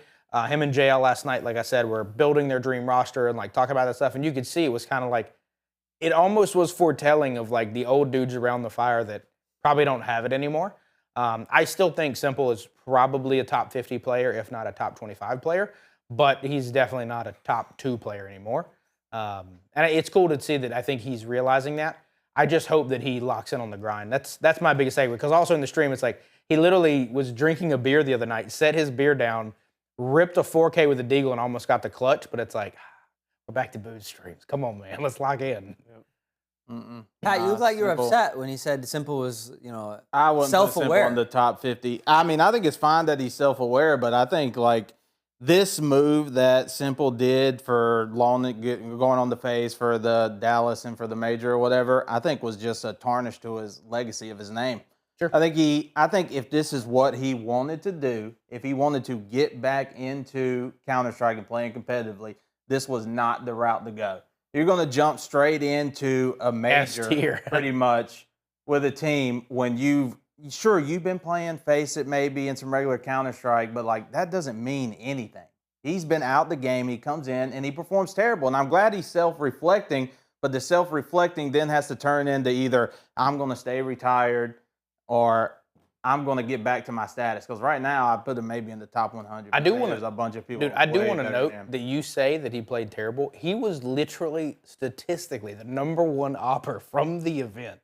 [SPEAKER 1] Him and JL last night, like I said, were building their dream roster and, like, talking about that stuff. And you could see it was kind of like, it almost was foretelling of, like, the old dudes around the fire that probably don't have it anymore. I still think Simple is probably a top 50 player, if not a top 25 player, but he's definitely not a top 2 player anymore. And it's cool to see that I think he's realizing that. I just hope that he locks in on the grind. That's my biggest takeaway, because also in the stream, it's like he literally was drinking a beer the other night, set his beer down, ripped a 4K with a deagle and almost got the clutch, but it's like, we're back to bootstrings. Come on, man. Let's lock in.
[SPEAKER 2] Pat, you look like you were
[SPEAKER 3] S1mple.
[SPEAKER 2] upset when he said S1mple was,
[SPEAKER 3] I wouldn't put S1mple
[SPEAKER 2] self-aware.
[SPEAKER 3] in the top 50. I mean, I think it's fine that he's self-aware, but I think like this move that S1mple did for going on the phase for the Dallas and for the major or whatever, I think was just a tarnish to his legacy of his name.
[SPEAKER 1] Sure.
[SPEAKER 3] I think if this is what he wanted to do, if he wanted to get back into Counter-Strike and playing competitively, this was not the route to go. You're going to jump straight into a major
[SPEAKER 1] S-tier.
[SPEAKER 3] pretty much with a team when you've been playing Face It maybe in some regular Counter-Strike, but like that doesn't mean anything. He's been out the game. He comes in and he performs terrible. And I'm glad he's self-reflecting, but the self-reflecting then has to turn into either I'm going to stay retired or I'm going to get back to my status. Because right now I put him maybe in the top 100.
[SPEAKER 1] I do want
[SPEAKER 3] There's a bunch of people.
[SPEAKER 1] Dude, I do
[SPEAKER 3] way
[SPEAKER 1] want to
[SPEAKER 3] better
[SPEAKER 1] note
[SPEAKER 3] than him.
[SPEAKER 1] that you say that he played terrible. He was literally, statistically, the #1 opper from the event.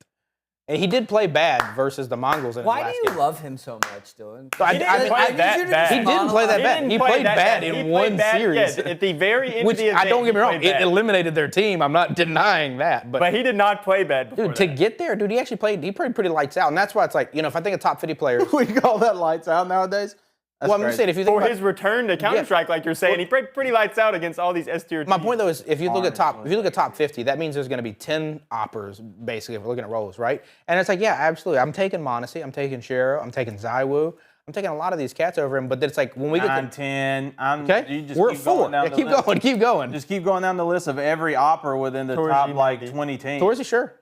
[SPEAKER 1] And he did play bad versus the Mongols in his
[SPEAKER 2] Why
[SPEAKER 1] last
[SPEAKER 2] do you
[SPEAKER 1] game.
[SPEAKER 2] love him so much, Dylan?
[SPEAKER 4] He didn't play that bad.
[SPEAKER 1] He didn't play that bad. He played bad in one series.
[SPEAKER 4] Yeah, at the very end
[SPEAKER 1] Which,
[SPEAKER 4] of the event,
[SPEAKER 1] don't get me
[SPEAKER 4] he
[SPEAKER 1] wrong,
[SPEAKER 4] played
[SPEAKER 1] it
[SPEAKER 4] bad.
[SPEAKER 1] eliminated their team. I'm not denying that.
[SPEAKER 4] But he did not play bad before
[SPEAKER 1] dude, to
[SPEAKER 4] that.
[SPEAKER 1] get there, dude, he actually played pretty lights out. And that's why it's like, if I think of top 50 players.
[SPEAKER 3] We call that lights out nowadays. That's
[SPEAKER 1] Well, I'm just saying, if you think
[SPEAKER 4] For
[SPEAKER 1] about
[SPEAKER 4] his return to Counter-Strike, like you're saying, he played pretty lights out against all these S-tier teams.
[SPEAKER 1] my point though is if you look at top 50, that means there's going to be 10 oppers basically if we're looking at roles, right? And it's like, yeah, absolutely. I'm taking Mondesi, I'm taking Shero, I'm taking Zywoo, I'm taking a lot of these cats over him. But it's like when we get
[SPEAKER 3] 9,
[SPEAKER 1] to
[SPEAKER 3] 10.
[SPEAKER 1] okay,
[SPEAKER 3] You just
[SPEAKER 1] we're
[SPEAKER 3] keep
[SPEAKER 1] at 4.
[SPEAKER 3] going down
[SPEAKER 1] Yeah,
[SPEAKER 3] the
[SPEAKER 1] keep
[SPEAKER 3] list.
[SPEAKER 1] going, keep going.
[SPEAKER 3] Just keep going down the list of every opera within the
[SPEAKER 4] Towards
[SPEAKER 3] top
[SPEAKER 4] you,
[SPEAKER 3] like
[SPEAKER 4] maybe.
[SPEAKER 3] 20 teams.
[SPEAKER 1] Towards sure.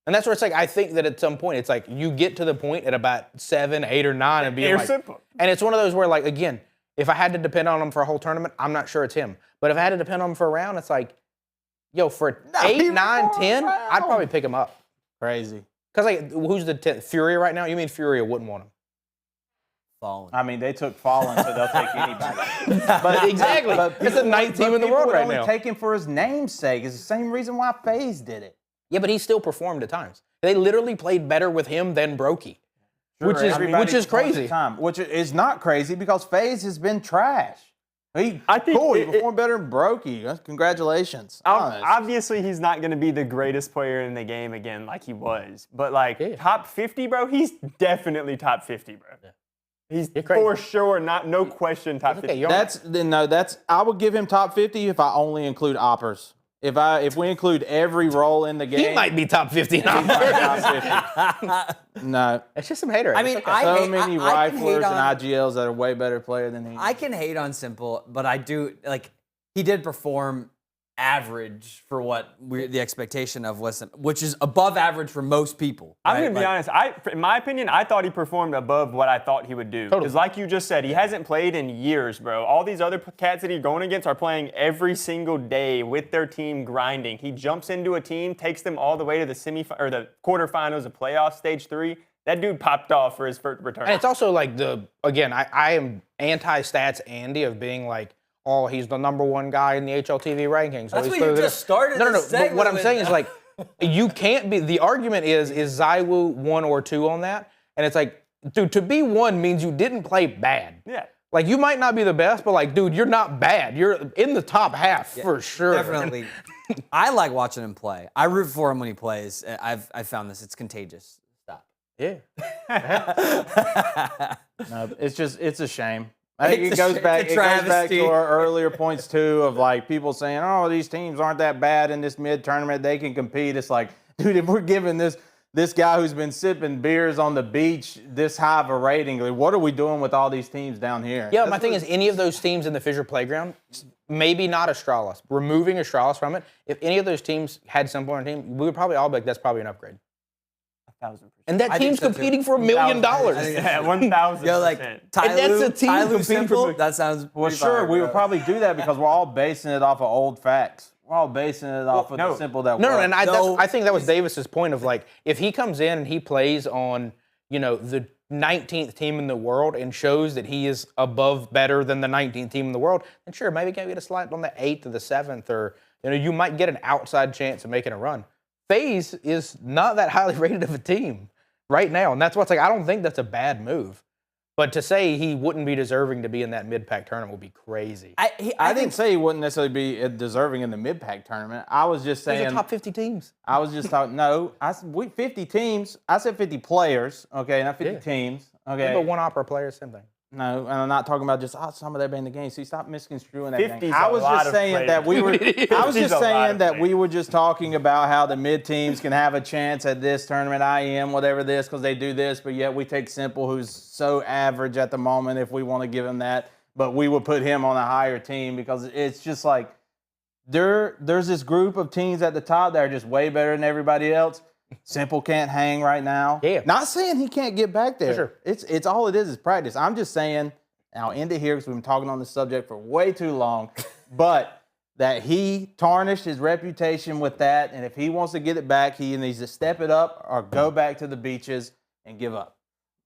[SPEAKER 1] And that's where it's like, I think that at some point, it's like you get to the point at about 7, 8, or 9 and being like,
[SPEAKER 4] S1mple.
[SPEAKER 1] and it's one of those where like, again, if I had to depend on him for a whole tournament, I'm not sure it's him. But if I had to depend on him for a round, it's like, yo, for 8,
[SPEAKER 3] even
[SPEAKER 1] 9,
[SPEAKER 3] for a
[SPEAKER 1] 10,
[SPEAKER 3] round.
[SPEAKER 1] I'd probably pick him up.
[SPEAKER 3] Crazy.
[SPEAKER 1] Because like, who's the 10th? Furia right now? You mean Furia wouldn't want him?
[SPEAKER 2] Fallen.
[SPEAKER 3] I mean, they took Fallen, so they'll take anybody. But
[SPEAKER 1] Exactly. It's the ninth team in the world right now.
[SPEAKER 3] Take him for his namesake. It's the same reason why FaZe did it.
[SPEAKER 1] Yeah, but he still performed at times. They literally played better with him than Brokey, which
[SPEAKER 3] Everybody
[SPEAKER 1] is
[SPEAKER 3] performs
[SPEAKER 1] crazy.
[SPEAKER 3] at time, which is not crazy because FaZe has been trash. He
[SPEAKER 4] think
[SPEAKER 3] he
[SPEAKER 4] it-
[SPEAKER 3] performed better than Brokey. Congratulations. Honest.
[SPEAKER 4] Obviously, he's not going to be the greatest player in the game again like he was. But, like,
[SPEAKER 1] Yeah.
[SPEAKER 4] top 50, bro, he's definitely top 50, bro. He's
[SPEAKER 1] You're crazy.
[SPEAKER 4] for sure, no question, top 50.
[SPEAKER 1] Okay, you're
[SPEAKER 3] I would give him top 50 if I only include oppers. If we include every role in the game,
[SPEAKER 1] he might be top 50 now.
[SPEAKER 3] top 50. No.
[SPEAKER 1] It's just some hater.
[SPEAKER 2] I mean,
[SPEAKER 3] So many
[SPEAKER 2] I can hate
[SPEAKER 3] riflers
[SPEAKER 2] on-
[SPEAKER 3] and IGLs that are way better player than he.
[SPEAKER 2] I can hate on S1mple, but I do like he did perform average for what the expectation of was, which is above average for most people.
[SPEAKER 4] I'm
[SPEAKER 2] right?
[SPEAKER 4] going to be
[SPEAKER 2] Like,
[SPEAKER 4] honest. In my opinion, I thought he performed above what I thought he would do.
[SPEAKER 1] Totally.
[SPEAKER 4] Because like you just said, he hasn't played in years, bro. All these other cats that he's going against are playing every single day with their team grinding. He jumps into a team, takes them all the way to the the quarterfinals of playoffs, stage 3. That dude popped off for his first return.
[SPEAKER 1] And it's also like I am anti-stats Andy of being like, oh, he's the #1 guy in the HLTV rankings.
[SPEAKER 2] That's what you just started
[SPEAKER 1] No.
[SPEAKER 2] this
[SPEAKER 1] But what I'm
[SPEAKER 2] segment
[SPEAKER 1] saying
[SPEAKER 2] with.
[SPEAKER 1] is like, you can't be. The argument is Zywoo 1 or 2 on that? And it's like, dude, to be 1 means you didn't play bad.
[SPEAKER 4] yeah.
[SPEAKER 1] Like you might not be the best, but like, dude, you're not bad. You're in the top half for sure.
[SPEAKER 2] definitely. I like watching him play. I root for him when he plays. I've found this. It's contagious. Stop.
[SPEAKER 1] Yeah.
[SPEAKER 3] No, it's a shame. I think
[SPEAKER 2] It's
[SPEAKER 3] it goes
[SPEAKER 2] a
[SPEAKER 3] back
[SPEAKER 2] travesty.
[SPEAKER 3] to our earlier points too of like people saying, "Oh, these teams aren't that bad in this mid tournament. They can compete." It's like, dude, if we're giving this guy who's been sipping beers on the beach this high of a rating, like, what are we doing with all these teams down here?
[SPEAKER 1] Yeah, my thing is, any of those teams in the Fissure Playground, maybe not Astralis, removing Astralis from it, if any of those teams had S1mple on their team, we would probably all be like, that's probably an upgrade.
[SPEAKER 4] 1,000%.
[SPEAKER 1] And that
[SPEAKER 2] I think
[SPEAKER 1] team's
[SPEAKER 2] so, too.
[SPEAKER 1] competing for $1 million.
[SPEAKER 4] Yeah, 1,000%.
[SPEAKER 2] Yo, like Ty
[SPEAKER 1] that's
[SPEAKER 2] Lue,
[SPEAKER 1] a team
[SPEAKER 2] Ty Lue
[SPEAKER 1] competing for
[SPEAKER 2] S1mple, that sounds
[SPEAKER 3] Well,
[SPEAKER 2] pretty
[SPEAKER 3] sure,
[SPEAKER 2] fire,
[SPEAKER 3] we
[SPEAKER 2] bro.
[SPEAKER 3] would probably do that because we're all basing it off of old facts. We're all basing it off of
[SPEAKER 4] no.
[SPEAKER 3] the simple that
[SPEAKER 1] No,
[SPEAKER 3] works.
[SPEAKER 1] and
[SPEAKER 2] No.
[SPEAKER 1] I think that was Davis's point of like, if he comes in and he plays on, the 19th team in the world and shows that he is better than the 19th team in the world, then sure, maybe can get a slide on the 8th or the 7th, or you might get an outside chance of making a run. FaZe is not that highly rated of a team right now, and that's what's like. I don't think that's a bad move. But to say he wouldn't be deserving to be in that mid-pack tournament would be crazy.
[SPEAKER 3] I didn't say he wouldn't necessarily be deserving in the mid-pack tournament. I was just saying.
[SPEAKER 1] These are top 50 teams.
[SPEAKER 3] I was just talking. No, 50 teams. I said 50 players. Okay, not 50 teams. Okay.
[SPEAKER 1] But one opera player, same thing.
[SPEAKER 3] No, and I'm not talking about just some of them in the game. See, stop misconstruing that.
[SPEAKER 4] 50's
[SPEAKER 3] I
[SPEAKER 4] a
[SPEAKER 3] was
[SPEAKER 4] lot
[SPEAKER 3] just
[SPEAKER 4] of
[SPEAKER 3] saying that we were. I was
[SPEAKER 4] 50's
[SPEAKER 3] just
[SPEAKER 4] a lot
[SPEAKER 3] saying
[SPEAKER 4] of
[SPEAKER 3] that we
[SPEAKER 4] players.
[SPEAKER 3] were just talking about how the mid teams can have a chance at this tournament, IEM, whatever this, because they do this. But yet we take S1mple, who's so average at the moment, if we want to give him that. But we would put him on a higher team because it's just like there's this group of teams at the top that are just way better than everybody else. S1mple can't hang right now.
[SPEAKER 1] Yeah.
[SPEAKER 3] Not saying he can't get back there.
[SPEAKER 1] For sure.
[SPEAKER 3] It's all it is practice. I'm just saying, and I'll end it here because we've been talking on this subject for way too long, but that he tarnished his reputation with that, and if he wants to get it back, he needs to step it up or go back to the beaches and give up.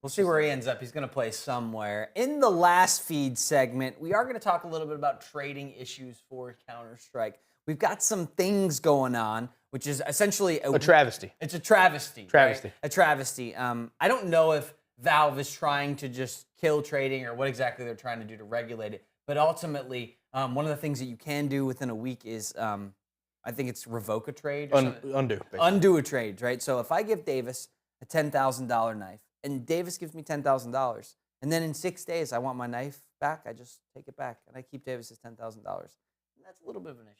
[SPEAKER 2] We'll see where he ends up. He's going to play somewhere. In the last feed segment, we are going to talk a little bit about trading issues for Counter-Strike. We've got some things going on, which is essentially
[SPEAKER 1] A travesty.
[SPEAKER 2] It's a travesty.
[SPEAKER 1] Travesty.
[SPEAKER 2] Right? A travesty. I don't know if Valve is trying to just kill trading or what exactly they're trying to do to regulate it. But ultimately, one of the things that you can do within a week is, I think it's revoke a trade. Or
[SPEAKER 1] Undo. Basically.
[SPEAKER 2] undo a trade, right? So if I give Davis a $10,000 knife and Davis gives me $10,000, and then in 6 days I want my knife back, I just take it back and I keep Davis's $10,000. That's a little bit of an issue.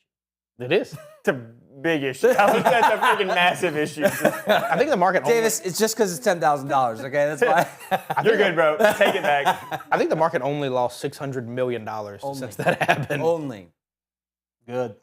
[SPEAKER 1] It is.
[SPEAKER 4] It's a big issue. That's a freaking massive issue.
[SPEAKER 1] I think the market.
[SPEAKER 2] Davis, it's just because it's $10,000, okay? That's why.
[SPEAKER 4] You're good, bro. Take it back.
[SPEAKER 1] I think the market only lost $600 million since that happened.
[SPEAKER 2] Only.
[SPEAKER 3] Good.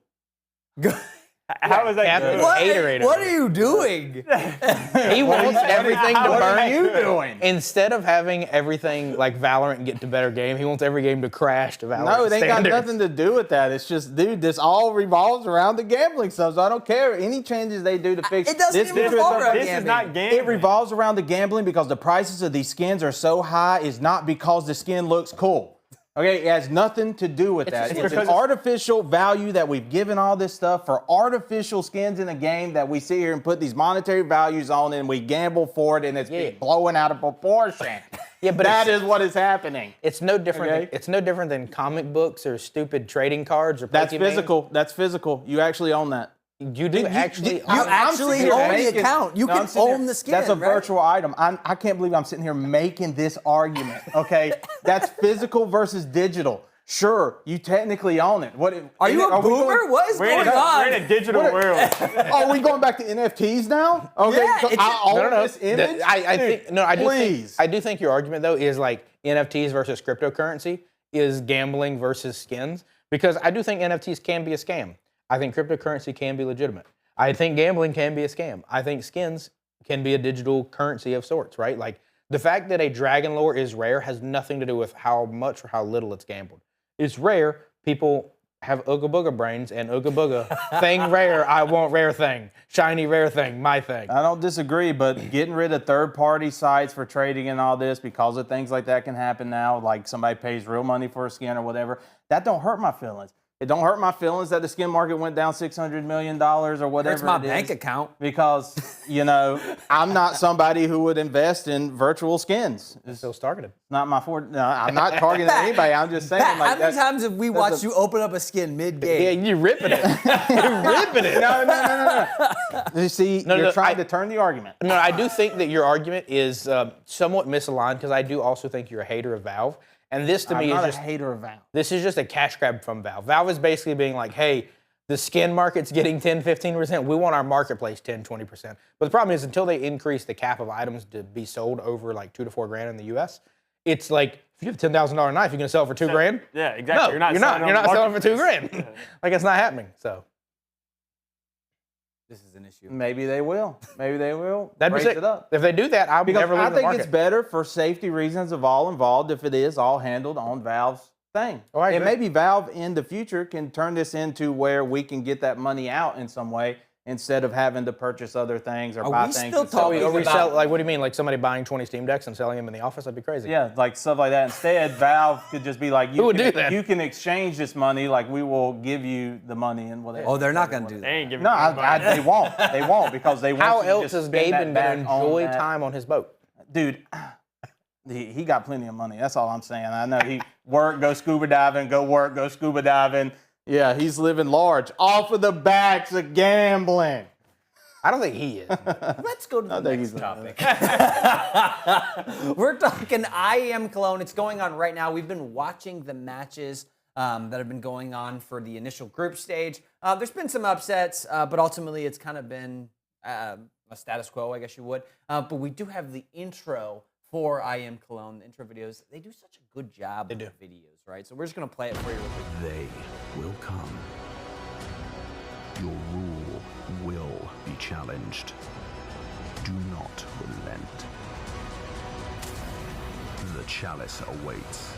[SPEAKER 4] How is that
[SPEAKER 1] Captain
[SPEAKER 4] good?
[SPEAKER 1] Haterade.
[SPEAKER 2] What are you doing?
[SPEAKER 1] He wants everything to
[SPEAKER 3] What
[SPEAKER 1] burn.
[SPEAKER 3] are you doing?
[SPEAKER 1] Instead of having everything like Valorant get to better game, he wants every game to crash to Valorant
[SPEAKER 3] No, it ain't
[SPEAKER 1] standards.
[SPEAKER 3] got nothing to do with that. It's just, dude, this all revolves around the gambling stuff. So I don't care. Any changes they do to fix
[SPEAKER 2] It doesn't
[SPEAKER 3] this
[SPEAKER 2] even
[SPEAKER 3] this-
[SPEAKER 2] revolve around
[SPEAKER 4] This is
[SPEAKER 2] gambling.
[SPEAKER 4] not gambling.
[SPEAKER 3] It revolves around the gambling because the prices of these skins are so high is not because the skin looks cool. Okay, it has nothing to do with that.
[SPEAKER 1] it's
[SPEAKER 3] It's an
[SPEAKER 4] because
[SPEAKER 3] artificial value that we've given all this stuff for artificial skins in a game that we sit here and put these monetary values on and we gamble for it and it's blowing out of proportion.
[SPEAKER 1] Yeah, but
[SPEAKER 3] that is what is happening.
[SPEAKER 1] It's no different.
[SPEAKER 3] Okay.
[SPEAKER 1] It's no different than comic books or stupid trading cards or
[SPEAKER 3] That's
[SPEAKER 1] Pokemon.
[SPEAKER 3] physical. That's physical. You actually own that.
[SPEAKER 1] You do actually.
[SPEAKER 2] You actually
[SPEAKER 3] sitting here
[SPEAKER 2] own the
[SPEAKER 3] making-
[SPEAKER 2] account. You
[SPEAKER 3] No,
[SPEAKER 2] can
[SPEAKER 3] I'm sitting
[SPEAKER 2] own
[SPEAKER 3] here-
[SPEAKER 2] the skin,
[SPEAKER 3] That's a
[SPEAKER 2] right?
[SPEAKER 3] virtual item. I can't believe I'm sitting here making this argument. Okay, that's physical versus digital. Sure, you technically own it.
[SPEAKER 2] Are you a boomer? What is going on?
[SPEAKER 4] We're in a digital world.
[SPEAKER 3] Are we going back to NFTs now? Okay,
[SPEAKER 2] Yeah,
[SPEAKER 3] so
[SPEAKER 2] it's-
[SPEAKER 3] I own
[SPEAKER 1] No.
[SPEAKER 3] this image.
[SPEAKER 1] I think no. I do think.
[SPEAKER 3] please.
[SPEAKER 1] I do think your argument though is like NFTs versus cryptocurrency is gambling versus skins because I do think NFTs can be a scam. I think cryptocurrency can be legitimate. I think gambling can be a scam. I think skins can be a digital currency of sorts, right? Like the fact that a dragon lore is rare has nothing to do with how much or how little it's gambled. It's rare. People have Ooga Booga brains and Ooga Booga. Thing rare, I want rare thing. Shiny rare thing, my thing.
[SPEAKER 3] I don't disagree, but getting rid of third-party sites for trading and all this because of things like that can happen now, like somebody pays real money for a skin or whatever, that don't hurt my feelings. It don't hurt my feelings that the skin market went down $600 million or whatever.
[SPEAKER 2] That's my
[SPEAKER 3] it is,
[SPEAKER 2] bank account.
[SPEAKER 3] because I'm not somebody who would invest in virtual skins. It's
[SPEAKER 1] Still targeted.
[SPEAKER 3] not my forte. No, I'm not targeting anybody. I'm just saying.
[SPEAKER 2] Pat,
[SPEAKER 3] like,
[SPEAKER 2] how many
[SPEAKER 3] that's-
[SPEAKER 2] times have we watched you open up a skin mid-game?
[SPEAKER 1] Yeah, you ripping it. You're ripping it.
[SPEAKER 3] No. You see,
[SPEAKER 1] No,
[SPEAKER 3] you're
[SPEAKER 1] no,
[SPEAKER 3] trying to turn the argument.
[SPEAKER 1] No, I do think that your argument is somewhat misaligned because I do also think you're a hater of Valve. And this to
[SPEAKER 3] I'm
[SPEAKER 1] me is
[SPEAKER 3] not
[SPEAKER 1] just
[SPEAKER 3] a hater of Valve.
[SPEAKER 1] this is just a cash grab from Valve. Valve is basically being like, hey, the skin market's getting 10, 15%. We want our marketplace 10, 20%. But the problem is until they increase the cap of items to be sold over like $2,000 to $4,000 in the US, it's like if you have a $10,000 knife, you're gonna sell it for $2,000?
[SPEAKER 4] Yeah, exactly.
[SPEAKER 1] No,
[SPEAKER 4] You're not
[SPEAKER 1] selling it for
[SPEAKER 4] marketplace.
[SPEAKER 1] $2,000. Like it's not happening. So
[SPEAKER 2] This is an issue.
[SPEAKER 3] Maybe they will. Maybe they will.
[SPEAKER 1] that'd be
[SPEAKER 3] raise
[SPEAKER 1] sick.
[SPEAKER 3] it up.
[SPEAKER 1] If they do that, I'll
[SPEAKER 3] Because
[SPEAKER 1] never leave
[SPEAKER 3] I
[SPEAKER 1] the
[SPEAKER 3] think
[SPEAKER 1] market.
[SPEAKER 3] it's better for safety reasons of all involved if it is all handled on Valve's thing.
[SPEAKER 1] Oh, I
[SPEAKER 3] and
[SPEAKER 1] agree.
[SPEAKER 3] maybe Valve in the future can turn this into where we can get that money out in some way instead of having to purchase other things or
[SPEAKER 2] Are
[SPEAKER 3] buy
[SPEAKER 2] we
[SPEAKER 3] things.
[SPEAKER 2] still
[SPEAKER 3] and sell
[SPEAKER 2] talking
[SPEAKER 3] them.
[SPEAKER 1] Or we
[SPEAKER 2] about-
[SPEAKER 1] sell, like, what do you mean? Like somebody buying 20 Steam Decks and selling them in the office? That'd be crazy.
[SPEAKER 3] Yeah, like stuff like that. Instead, Valve could just be like,
[SPEAKER 1] Who would do that?
[SPEAKER 3] you can exchange this money, like we will give you the money and whatever.
[SPEAKER 2] Oh, they're not going to do
[SPEAKER 4] They
[SPEAKER 2] that.
[SPEAKER 4] ain't giving
[SPEAKER 3] No,
[SPEAKER 4] you money.
[SPEAKER 3] they won't. They won't because they want
[SPEAKER 1] How
[SPEAKER 3] you to
[SPEAKER 1] else
[SPEAKER 3] just
[SPEAKER 1] is
[SPEAKER 3] spend that
[SPEAKER 1] Gaben going to
[SPEAKER 3] back on
[SPEAKER 1] enjoy
[SPEAKER 3] that.
[SPEAKER 1] time on his boat?
[SPEAKER 3] Dude, he got plenty of money. That's all I'm saying. I know he work, go scuba diving, go work, go scuba diving. Yeah, he's living large off of the backs of gambling.
[SPEAKER 1] I don't think he is.
[SPEAKER 2] Let's go to the next
[SPEAKER 3] he's
[SPEAKER 2] topic. We're talking IEM Cologne. It's going on right now. We've been watching the matches that have been going on for the initial group stage. There's been some upsets, but ultimately it's kind of been a status quo, I guess you would. But we do have the intro for IEM Cologne, the intro videos. They do such a good job with the videos, right? So we're just going to play it for you real quick.
[SPEAKER 5] They will come. Your rule will be challenged. Do not relent. The chalice awaits.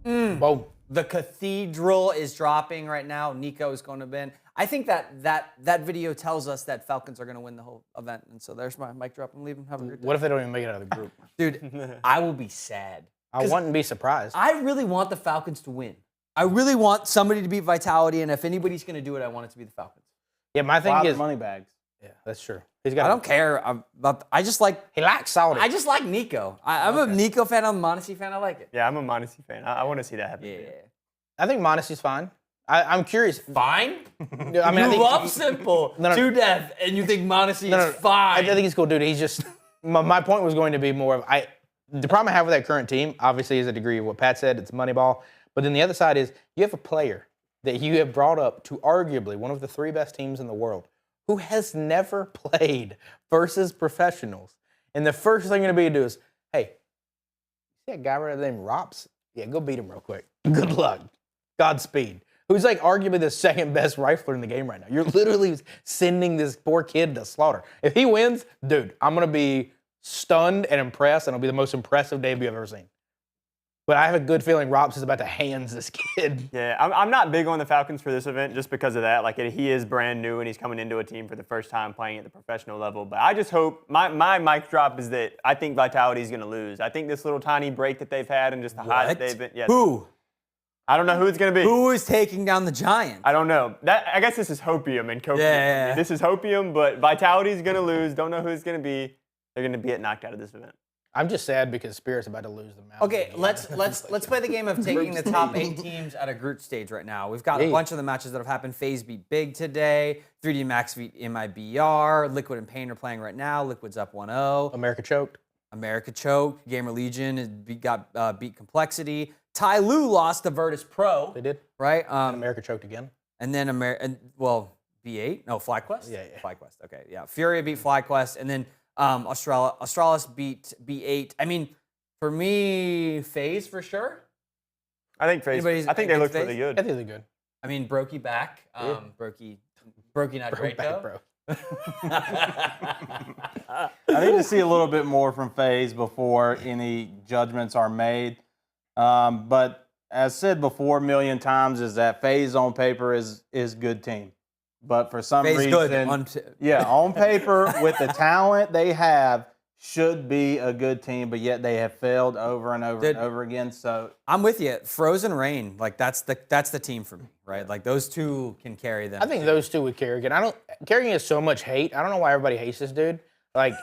[SPEAKER 1] Boom.
[SPEAKER 2] The cathedral is dropping right now. Nico is going to win. I think that video tells us that Falcons are going to win the whole event. And so there's my mic drop. I'm leaving. Have a good day.
[SPEAKER 1] What if they don't even make it out of the group?
[SPEAKER 2] Dude, I will be sad.
[SPEAKER 1] I wouldn't be surprised.
[SPEAKER 2] I really want the Falcons to win. I really want somebody to beat Vitality, and if anybody's going to do it, I want it to be the Falcons.
[SPEAKER 1] Yeah, my thing is
[SPEAKER 3] money bags.
[SPEAKER 1] Yeah, that's true. He's got.
[SPEAKER 2] I don't care. I just like.
[SPEAKER 1] He likes Saudi.
[SPEAKER 2] I just like Nico. I'm a Nico fan. I'm a Mondesi fan. I like it.
[SPEAKER 4] Yeah, I'm a Mondesi fan. I want to see that happen.
[SPEAKER 2] Yeah.
[SPEAKER 1] I think Mondesi's fine. I'm curious.
[SPEAKER 2] Fine?
[SPEAKER 1] I mean,
[SPEAKER 2] You
[SPEAKER 1] I think
[SPEAKER 2] love S1mple
[SPEAKER 1] No.
[SPEAKER 2] to death, and you think Mondesi is fine.
[SPEAKER 1] I think he's cool, dude. He's just. My point was going to be more of the problem I have with that current team, obviously, is a degree of what Pat said. It's Moneyball. But then the other side is you have a player that you have brought up to arguably one of the 3 best teams in the world who has never played versus professionals. And the first thing you're going to be to do is, hey, see that guy right there named Rops? Yeah, go beat him real quick. Good luck. Godspeed. Who's like arguably the 2nd best rifler in the game right now. You're literally sending this poor kid to slaughter. If he wins, dude, I'm going to be stunned and impressed, and it'll be the most impressive debut I've ever seen. But I have a good feeling Rops is about to hands this kid.
[SPEAKER 4] Yeah, I'm not big on the Falcons for this event just because of that. Like, he is brand new, and he's coming into a team for the first time playing at the professional level. But I just hope, my mic drop is that I think Vitality is going to lose. I think this little tiny break that they've had and just the high that they've been. Yes.
[SPEAKER 2] Who?
[SPEAKER 4] I don't know who it's going to be.
[SPEAKER 2] Who is taking down the Giants?
[SPEAKER 4] I don't know. I guess this is Hopium and Copium.
[SPEAKER 2] Yeah.
[SPEAKER 4] This is Hopium, but Vitality's going to lose. Don't know who it's going to be. They're going to get knocked out of this event.
[SPEAKER 1] I'm just sad because Spirit's about to lose the match.
[SPEAKER 2] Okay, let's play the game of taking the top 8 teams at a group stage right now. We've got a bunch of the matches that have happened. FaZe beat Big today. 3D Max beat MIBR. Liquid and Pain are playing right now. Liquid's up 1-0.
[SPEAKER 1] America choked.
[SPEAKER 2] America choked. Gamer Legion got beat Complexity. Ty Lue lost to Virtus Pro.
[SPEAKER 1] They did.
[SPEAKER 2] Right?
[SPEAKER 1] And America choked again.
[SPEAKER 2] And then B8? No, FlyQuest?
[SPEAKER 1] Yeah.
[SPEAKER 2] FlyQuest. Okay, yeah. Furia beat FlyQuest, and then Australis beat B8. I mean, for me, FaZe for sure.
[SPEAKER 4] I think FaZe. I think they look really good.
[SPEAKER 1] I think they're good.
[SPEAKER 2] I mean, Brokey back. Brokey not great
[SPEAKER 1] back,
[SPEAKER 2] though.
[SPEAKER 1] bro.
[SPEAKER 3] I need to see a little bit more from FaZe before any judgments are made. But as said before a million times, is that FaZe on paper is good team. But for some
[SPEAKER 2] FaZe
[SPEAKER 3] reason, on paper with the talent they have, should be a good team, but yet they have failed over and over and over again. So
[SPEAKER 2] I'm with you. Frozen Rain, like that's the team for me, right? Like those two can carry them.
[SPEAKER 1] I think those two with Kerrigan. Kerrigan has so much hate. I don't know why everybody hates this dude. Like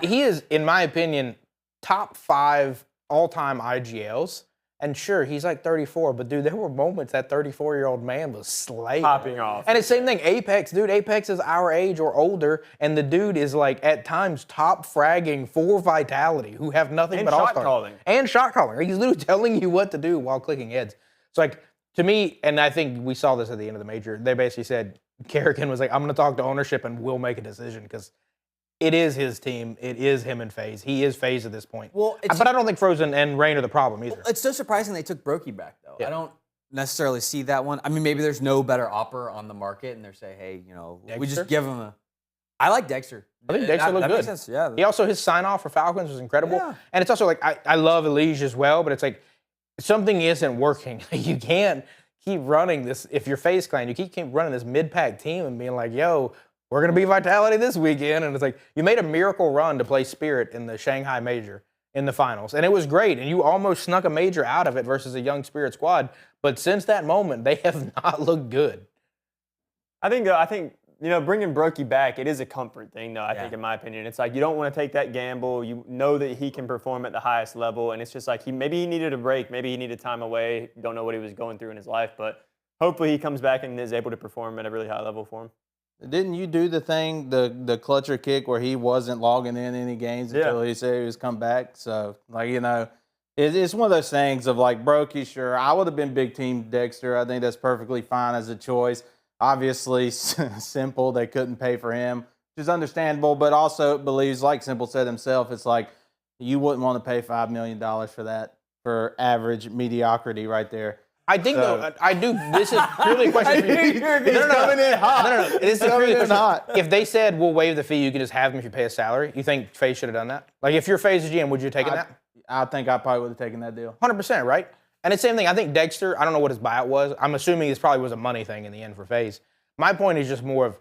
[SPEAKER 1] he is, in my opinion, top 5 all-time IGLs. And sure, he's like 34, but dude, there were moments that 34-year-old man was slaying.
[SPEAKER 4] Popping off.
[SPEAKER 1] And it's the same thing, Apex, dude. Apex is our age or older, and the dude is like at times top fragging for Vitality, who have nothing
[SPEAKER 4] And
[SPEAKER 1] but
[SPEAKER 4] shot
[SPEAKER 1] all-star.
[SPEAKER 4] calling.
[SPEAKER 1] And shot calling. He's literally telling you what to do while clicking heads. So like, to me, and I think we saw this at the end of the major, they basically said, Kerrigan was like, I'm going to talk to ownership and we'll make a decision because it is his team. It is him and FaZe. He is FaZe at this point.
[SPEAKER 2] Well,
[SPEAKER 1] but I don't think Frozen and Rain are the problem either.
[SPEAKER 2] It's so surprising they took Brokey back though.
[SPEAKER 1] Yeah.
[SPEAKER 2] I don't necessarily see that one. I mean, maybe there's no better opera on the market, and they're saying, hey, we just
[SPEAKER 1] Dexter?
[SPEAKER 2] give him a. I like Dexter.
[SPEAKER 1] I think Dexter looked
[SPEAKER 2] that
[SPEAKER 1] good.
[SPEAKER 2] Makes sense. Yeah.
[SPEAKER 1] He also, his sign-off for Falcons was incredible.
[SPEAKER 2] Yeah.
[SPEAKER 1] And it's also like, I love Elige as well, but it's like, something isn't working. You can't keep running this. If you're FaZe Clan, you keep running this mid-pack team and being like, yo, we're going to be Vitality this weekend. And it's like, you made a miracle run to play Spirit in the Shanghai Major in the finals. And it was great. And you almost snuck a major out of it versus a young Spirit squad. But since that moment, they have not looked good.
[SPEAKER 4] I think bringing Brokey back, it is a comfort thing, though, I think, in my opinion. It's like you don't want to take that gamble. You know that he can perform at the highest level, and it's just like maybe he needed a break. Maybe he needed time away. You don't know what he was going through in his life, but hopefully he comes back and is able to perform at a really high level for him.
[SPEAKER 3] Didn't you do the thing, the clutcher kick, where he wasn't logging in any games until he said he was come back? So, it's one of those things of like, Brokey, sure, I would have been big team Dexter. I think that's perfectly fine as a choice. Obviously, S1mple, they couldn't pay for him, which is understandable, but also believes, like S1mple said himself, it's like you wouldn't want to pay $5 million for that, for average mediocrity right there.
[SPEAKER 1] I think, though, I do. This is purely a question for you.
[SPEAKER 3] Coming in hot.
[SPEAKER 1] No. This is purely a question. If they said, we'll waive the fee, you can just have him if you pay a salary, you think FaZe should have done that? Like, if you're FaZe's GM, would you have taken that?
[SPEAKER 3] I think I probably would have taken that deal.
[SPEAKER 1] 100%, right? And it's the same thing. I think Dexter, I don't know what his buyout was. I'm assuming this probably was a money thing in the end for FaZe. My point is just more of,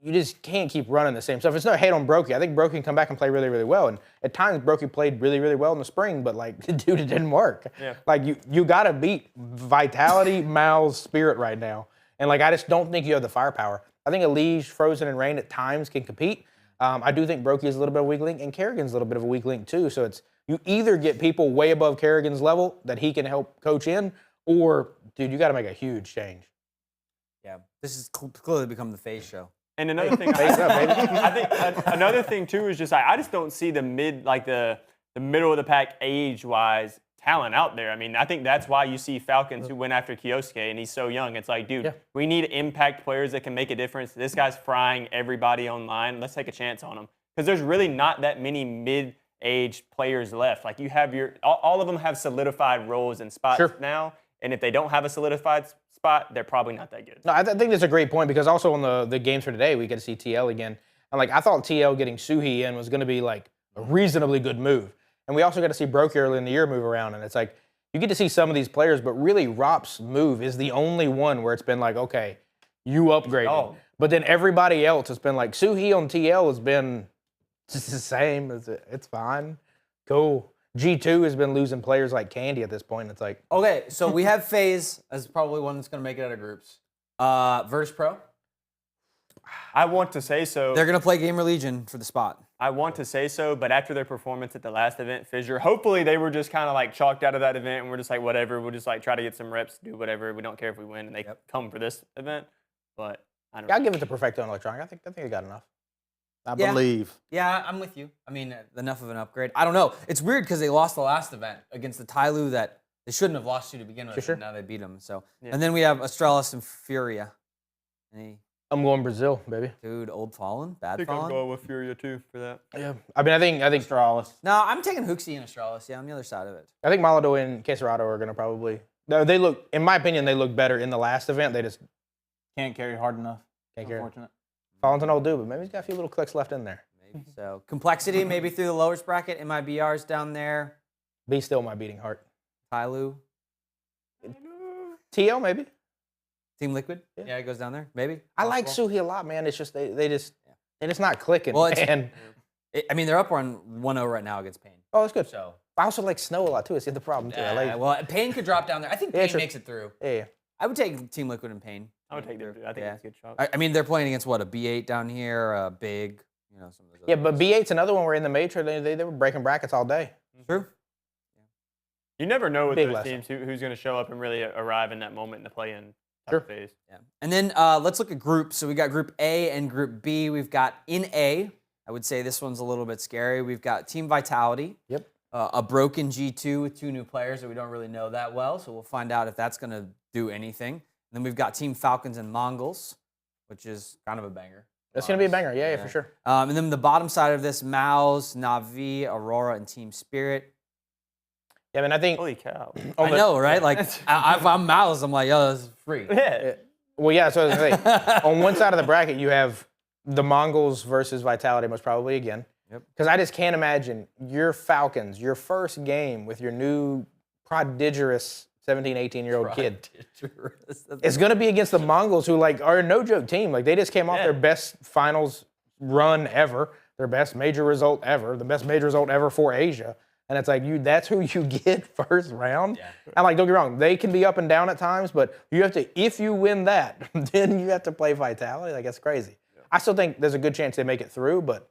[SPEAKER 1] you just can't keep running the same stuff. It's no hate on Brokey. I think Brokey can come back and play really, really well. And at times, Brokey played really, really well in the spring, but, like, dude, it didn't work. Yeah. Like, you got to beat Vitality, Mal's Spirit right now. And, like, I just don't think you have the firepower. I think Elige, Frozen, and Rain at times can compete. I do think Brokey is a little bit of a weak link, and Kerrigan's a little bit of a weak link, too. So it's, you either get people way above Kerrigan's level that he can help coach in, or, dude, you got to make a huge change.
[SPEAKER 2] Yeah, this has clearly become the FaZe show.
[SPEAKER 4] And another thing, I think another thing too is just I just don't see the middle of the pack age-wise talent out there. I mean, I think that's why you see Falcons who went after Kiosuke, and he's so young. It's like, dude, we need impact players that can make a difference. This guy's frying everybody online. Let's take a chance on him, because there's really not that many mid-age players left. Like, you have all of them have solidified roles and spots now, and if they don't have a solidified spot, they're probably not that good.
[SPEAKER 1] No, I think that's a great point, because also on the games for today, we get to see TL again. And, like, I thought TL getting Suhi in was going to be, like, a reasonably good move. And we also got to see Brokey early in the year move around. And it's like, you get to see some of these players, but really Rop's move is the only one where it's been like, okay, you upgraded. Oh. But then everybody else has been like, Suhi on TL has been just the same. It's fine. Cool. G2 has been losing players like candy at this point. It's like,
[SPEAKER 2] okay, so we have FaZe as probably one that's going to make it out of groups. Virtus Pro?
[SPEAKER 4] I want to say so.
[SPEAKER 2] They're going to play Gamer Legion for the spot.
[SPEAKER 4] I want to say so, but after their performance at the last event, Fissure, hopefully they were just kind of like chalked out of that event, and we're just like, whatever, we'll just like try to get some reps, do whatever. We don't care if we win, and they come for this event. But I don't know.
[SPEAKER 1] I'll give it to Perfecto and Electronic. I think they got enough.
[SPEAKER 3] I believe.
[SPEAKER 2] Yeah, I'm with you. I mean, enough of an upgrade. I don't know. It's weird because they lost the last event against the Tyloo that they shouldn't have lost to begin with.
[SPEAKER 1] Sure.
[SPEAKER 2] And now they beat them. So, and then we have Astralis and Furia.
[SPEAKER 1] I'm going Brazil, baby.
[SPEAKER 2] Dude, Old Fallen, Bad
[SPEAKER 4] I think
[SPEAKER 2] Fallen.
[SPEAKER 4] I'm going with Furia too for that.
[SPEAKER 1] Yeah, I mean, I think
[SPEAKER 3] Astralis.
[SPEAKER 2] No, I'm taking Hooksy and Astralis. Yeah, on the other side of it.
[SPEAKER 1] I think Malado and Queserado are going to probably. They look, in my opinion, they look better in the last event. They just
[SPEAKER 3] can't carry hard enough.
[SPEAKER 1] Can't carry. Fallen's an old dude, but maybe he's got a few little clicks left in there.
[SPEAKER 2] Maybe so. Complexity, maybe through the lowest bracket. MIBR's down there.
[SPEAKER 1] Be still my beating heart.
[SPEAKER 2] Tyloo.
[SPEAKER 1] TL maybe.
[SPEAKER 2] Team Liquid. Yeah, it goes down there. Maybe.
[SPEAKER 1] I like Suhi a lot, man. It's just they just not clicking.
[SPEAKER 2] Well,
[SPEAKER 1] man.
[SPEAKER 2] I mean, they're up on 1-0 right now against Pain.
[SPEAKER 1] Oh, that's good.
[SPEAKER 2] So
[SPEAKER 1] I also like Snow a lot too. It's the problem too.
[SPEAKER 2] Well, Pain could drop down there. I think Pain makes it through.
[SPEAKER 1] Yeah.
[SPEAKER 2] I would take Team Liquid and Pain.
[SPEAKER 4] I would take them too. I think that's a good shot.
[SPEAKER 2] I mean, they're playing against what, a B8 down here, Big, some of those.
[SPEAKER 1] Yeah, but B8's another one where in the Matrix they were breaking brackets all day.
[SPEAKER 2] True.
[SPEAKER 4] You never know with those teams who's going to show up and really arrive in that moment in the play-in phase.
[SPEAKER 2] Yeah. And then let's look at groups. So we got Group A and Group B. We've got in A, I would say this one's a little bit scary. We've got Team Vitality.
[SPEAKER 1] Yep.
[SPEAKER 2] A broken G2 with 2 new players that we don't really know that well. So we'll find out if that's going to do anything. And then we've got Team Falcons and Mongols, which is kind of a banger.
[SPEAKER 1] That's going to be a banger. Yeah, for sure.
[SPEAKER 2] And then the bottom side of this, Mouse, Na'Vi, Aurora, and Team Spirit.
[SPEAKER 1] Yeah, I mean, I think.
[SPEAKER 4] Holy cow.
[SPEAKER 2] I know, right? Like, if I'm Mouse, I'm like, yo, this is free.
[SPEAKER 4] Yeah.
[SPEAKER 1] Well, yeah, so I was gonna say, on one side of the bracket, you have the Mongols versus Vitality, most probably again.
[SPEAKER 2] Yep.
[SPEAKER 1] Because I just can't imagine your Falcons, your first game with your new prodigious 17, 18-year-old kid. It's going to be against the Mongols, who are a no-joke team. Like, they just came off their best finals run ever, their best major result ever, the best major result ever for Asia. And it's like that's who you get first round.
[SPEAKER 2] Yeah.
[SPEAKER 1] I'm like, don't get me wrong, they can be up and down at times, but you have to, if you win that, then you have to play Vitality. Like, that's crazy. Yeah. I still think there's a good chance they make it through, but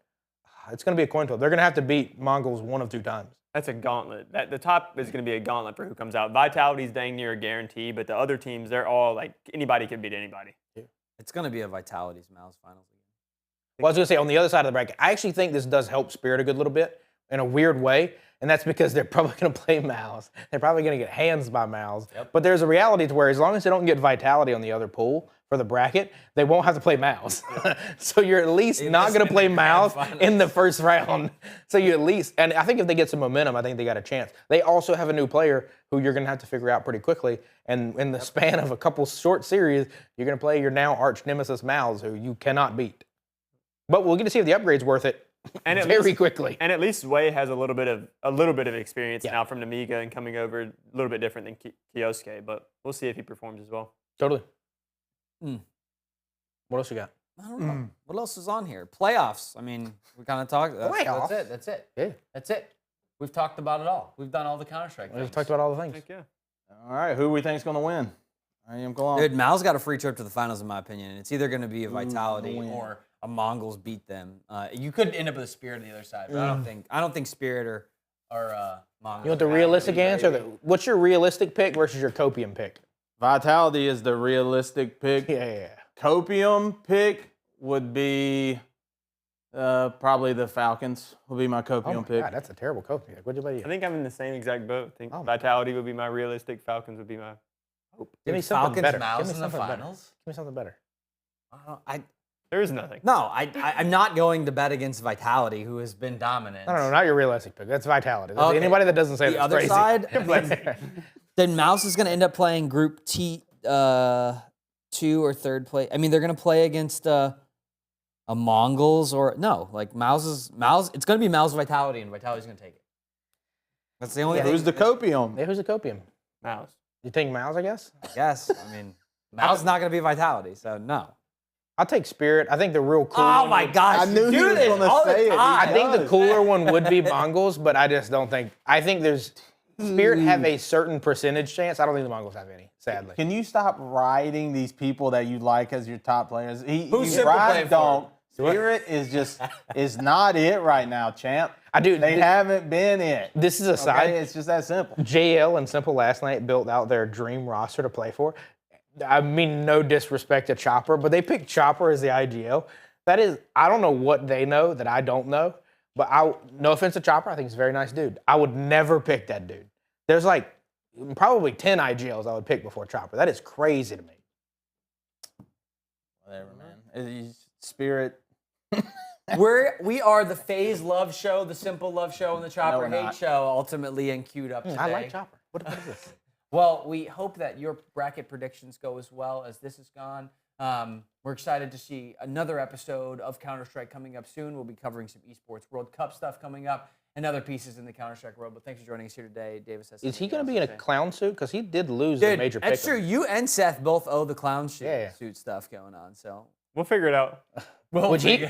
[SPEAKER 1] it's going to be a coin flip. They're going to have to beat Mongols 1 of 2 times.
[SPEAKER 4] That's a gauntlet. The top is going to be a gauntlet for who comes out. Vitality's dang near a guarantee, but the other teams, they're all like anybody can beat anybody.
[SPEAKER 2] Yeah. It's going to be a Vitality's Mouse finals.
[SPEAKER 1] Well, I was going to say, on the other side of the bracket, I actually think this does help Spirit a good little bit in a weird way, and that's because they're probably going to play Mouse. They're probably going to get hands by Mouse. Yep. But there's a reality to where as long as they don't get Vitality on the other pool for the bracket, they won't have to play Mouse. So you're at least not going to play Mouse in the first round. So you at least, and I think if they get some momentum, I think they got a chance. They also have a new player who you're going to have to figure out pretty quickly. And in the span of a couple short series, you're going to play your now arch nemesis Mouse, who you cannot beat. But we'll get to see if the upgrade's worth it very quickly.
[SPEAKER 4] And at least Wei has a little bit of experience now from Namiga and coming over a little bit different than Kiosuke. But we'll see if he performs as well.
[SPEAKER 1] Totally. What else you got?
[SPEAKER 2] I don't know. What else is on here? Playoffs. I mean, we kind of talked.
[SPEAKER 1] Playoffs?
[SPEAKER 2] That's it.
[SPEAKER 1] Yeah.
[SPEAKER 2] That's it. We've talked about it all. We've done all the Counter-Strike things.
[SPEAKER 1] We've talked about all the things.
[SPEAKER 4] Heck yeah.
[SPEAKER 3] All right, who we think is going to win? IEM Cologne.
[SPEAKER 2] Dude, Mal's got a free trip to the finals, in my opinion. And it's either going to be a Vitality or a Mongols beat them. You could end up with a Spirit on the other side, but I don't think Spirit or Mongols.
[SPEAKER 1] You want the realistic answer? What's your realistic pick versus your copium pick?
[SPEAKER 3] Vitality is the realistic pick.
[SPEAKER 1] Yeah.
[SPEAKER 3] Copium pick would be probably the Falcons. Will be my copium pick.
[SPEAKER 1] God, that's a terrible copium pick. What'd you
[SPEAKER 4] I
[SPEAKER 1] bet?
[SPEAKER 4] think I'm in the same exact boat. I think Vitality would be my realistic. Falcons would be my hope.
[SPEAKER 1] Give me something better.
[SPEAKER 2] Mouse
[SPEAKER 1] Give me
[SPEAKER 2] in the
[SPEAKER 1] something better.
[SPEAKER 2] finals.
[SPEAKER 1] Give me something better.
[SPEAKER 4] There is nothing.
[SPEAKER 2] No, I'm not going to bet against Vitality, who has been dominant.
[SPEAKER 1] No, not your realistic pick. That's Vitality.
[SPEAKER 2] Okay.
[SPEAKER 1] Anybody that doesn't say
[SPEAKER 2] The
[SPEAKER 1] that's
[SPEAKER 2] other
[SPEAKER 1] crazy.
[SPEAKER 2] side, then Mouse is going to end up playing Group T, 2 or third place. I mean, they're going to play against a Mongols or no, like Mouse. It's going to be Mouse Vitality, and Vitality's going to take it. That's the only thing.
[SPEAKER 3] Who's the copium?
[SPEAKER 1] Yeah, who's the copium?
[SPEAKER 4] Mouse.
[SPEAKER 1] You think Mouse, I guess?
[SPEAKER 2] Yes, I mean, Mouse is not going to be Vitality, so no.
[SPEAKER 1] I'll take Spirit. I think the real cool
[SPEAKER 2] Oh
[SPEAKER 1] one
[SPEAKER 2] my gosh,
[SPEAKER 3] I knew he was going to say it.
[SPEAKER 1] I think the cooler one would be Mongols, but I just don't think. I think there's Spirit have a certain percentage chance. I don't think the Mongols have any, sadly.
[SPEAKER 3] Can you stop riding these people that you like as your top players?
[SPEAKER 2] Who's
[SPEAKER 3] you
[SPEAKER 2] S1mple
[SPEAKER 3] ride
[SPEAKER 2] playing for?
[SPEAKER 3] Donk. Spirit is not it right now, champ. They haven't been it.
[SPEAKER 1] This is a side.
[SPEAKER 3] It's just that simple.
[SPEAKER 1] JL and s1mple last night built out their dream roster to play for. I mean, no disrespect to Chopper, but they picked Chopper as the IGL. That is, I don't know what they know that I don't know, but no offense to Chopper, I think he's a very nice dude. I would never pick that dude. There's like probably 10 IGLs I would pick before Chopper. That is crazy to me.
[SPEAKER 3] Whatever, man. Spirit.
[SPEAKER 2] We are the FaZe love show, the Simple love show, and the Chopper hate show, ultimately and queued up today.
[SPEAKER 1] I like Chopper. What is this?
[SPEAKER 2] Well, we hope that your bracket predictions go as well as this has gone. We're excited to see another episode of Counter-Strike coming up soon. We'll be covering some Esports World Cup stuff coming up and other pieces in the Counter-Strike world. But thanks for joining us here today. Davis has
[SPEAKER 1] Is he going to be in a clown suit? Because he did lose the major pick.
[SPEAKER 2] That's true. You and Seth both owe the clown suit stuff going on. So
[SPEAKER 4] we'll figure it out.
[SPEAKER 1] Which he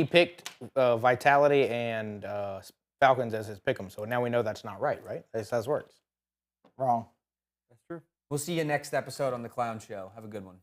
[SPEAKER 1] picked Vitality and Falcons as his pick'em. So now we know that's not right? That's how it works.
[SPEAKER 3] Wrong.
[SPEAKER 4] That's true.
[SPEAKER 2] We'll see you next episode on the Clown Show. Have a good one.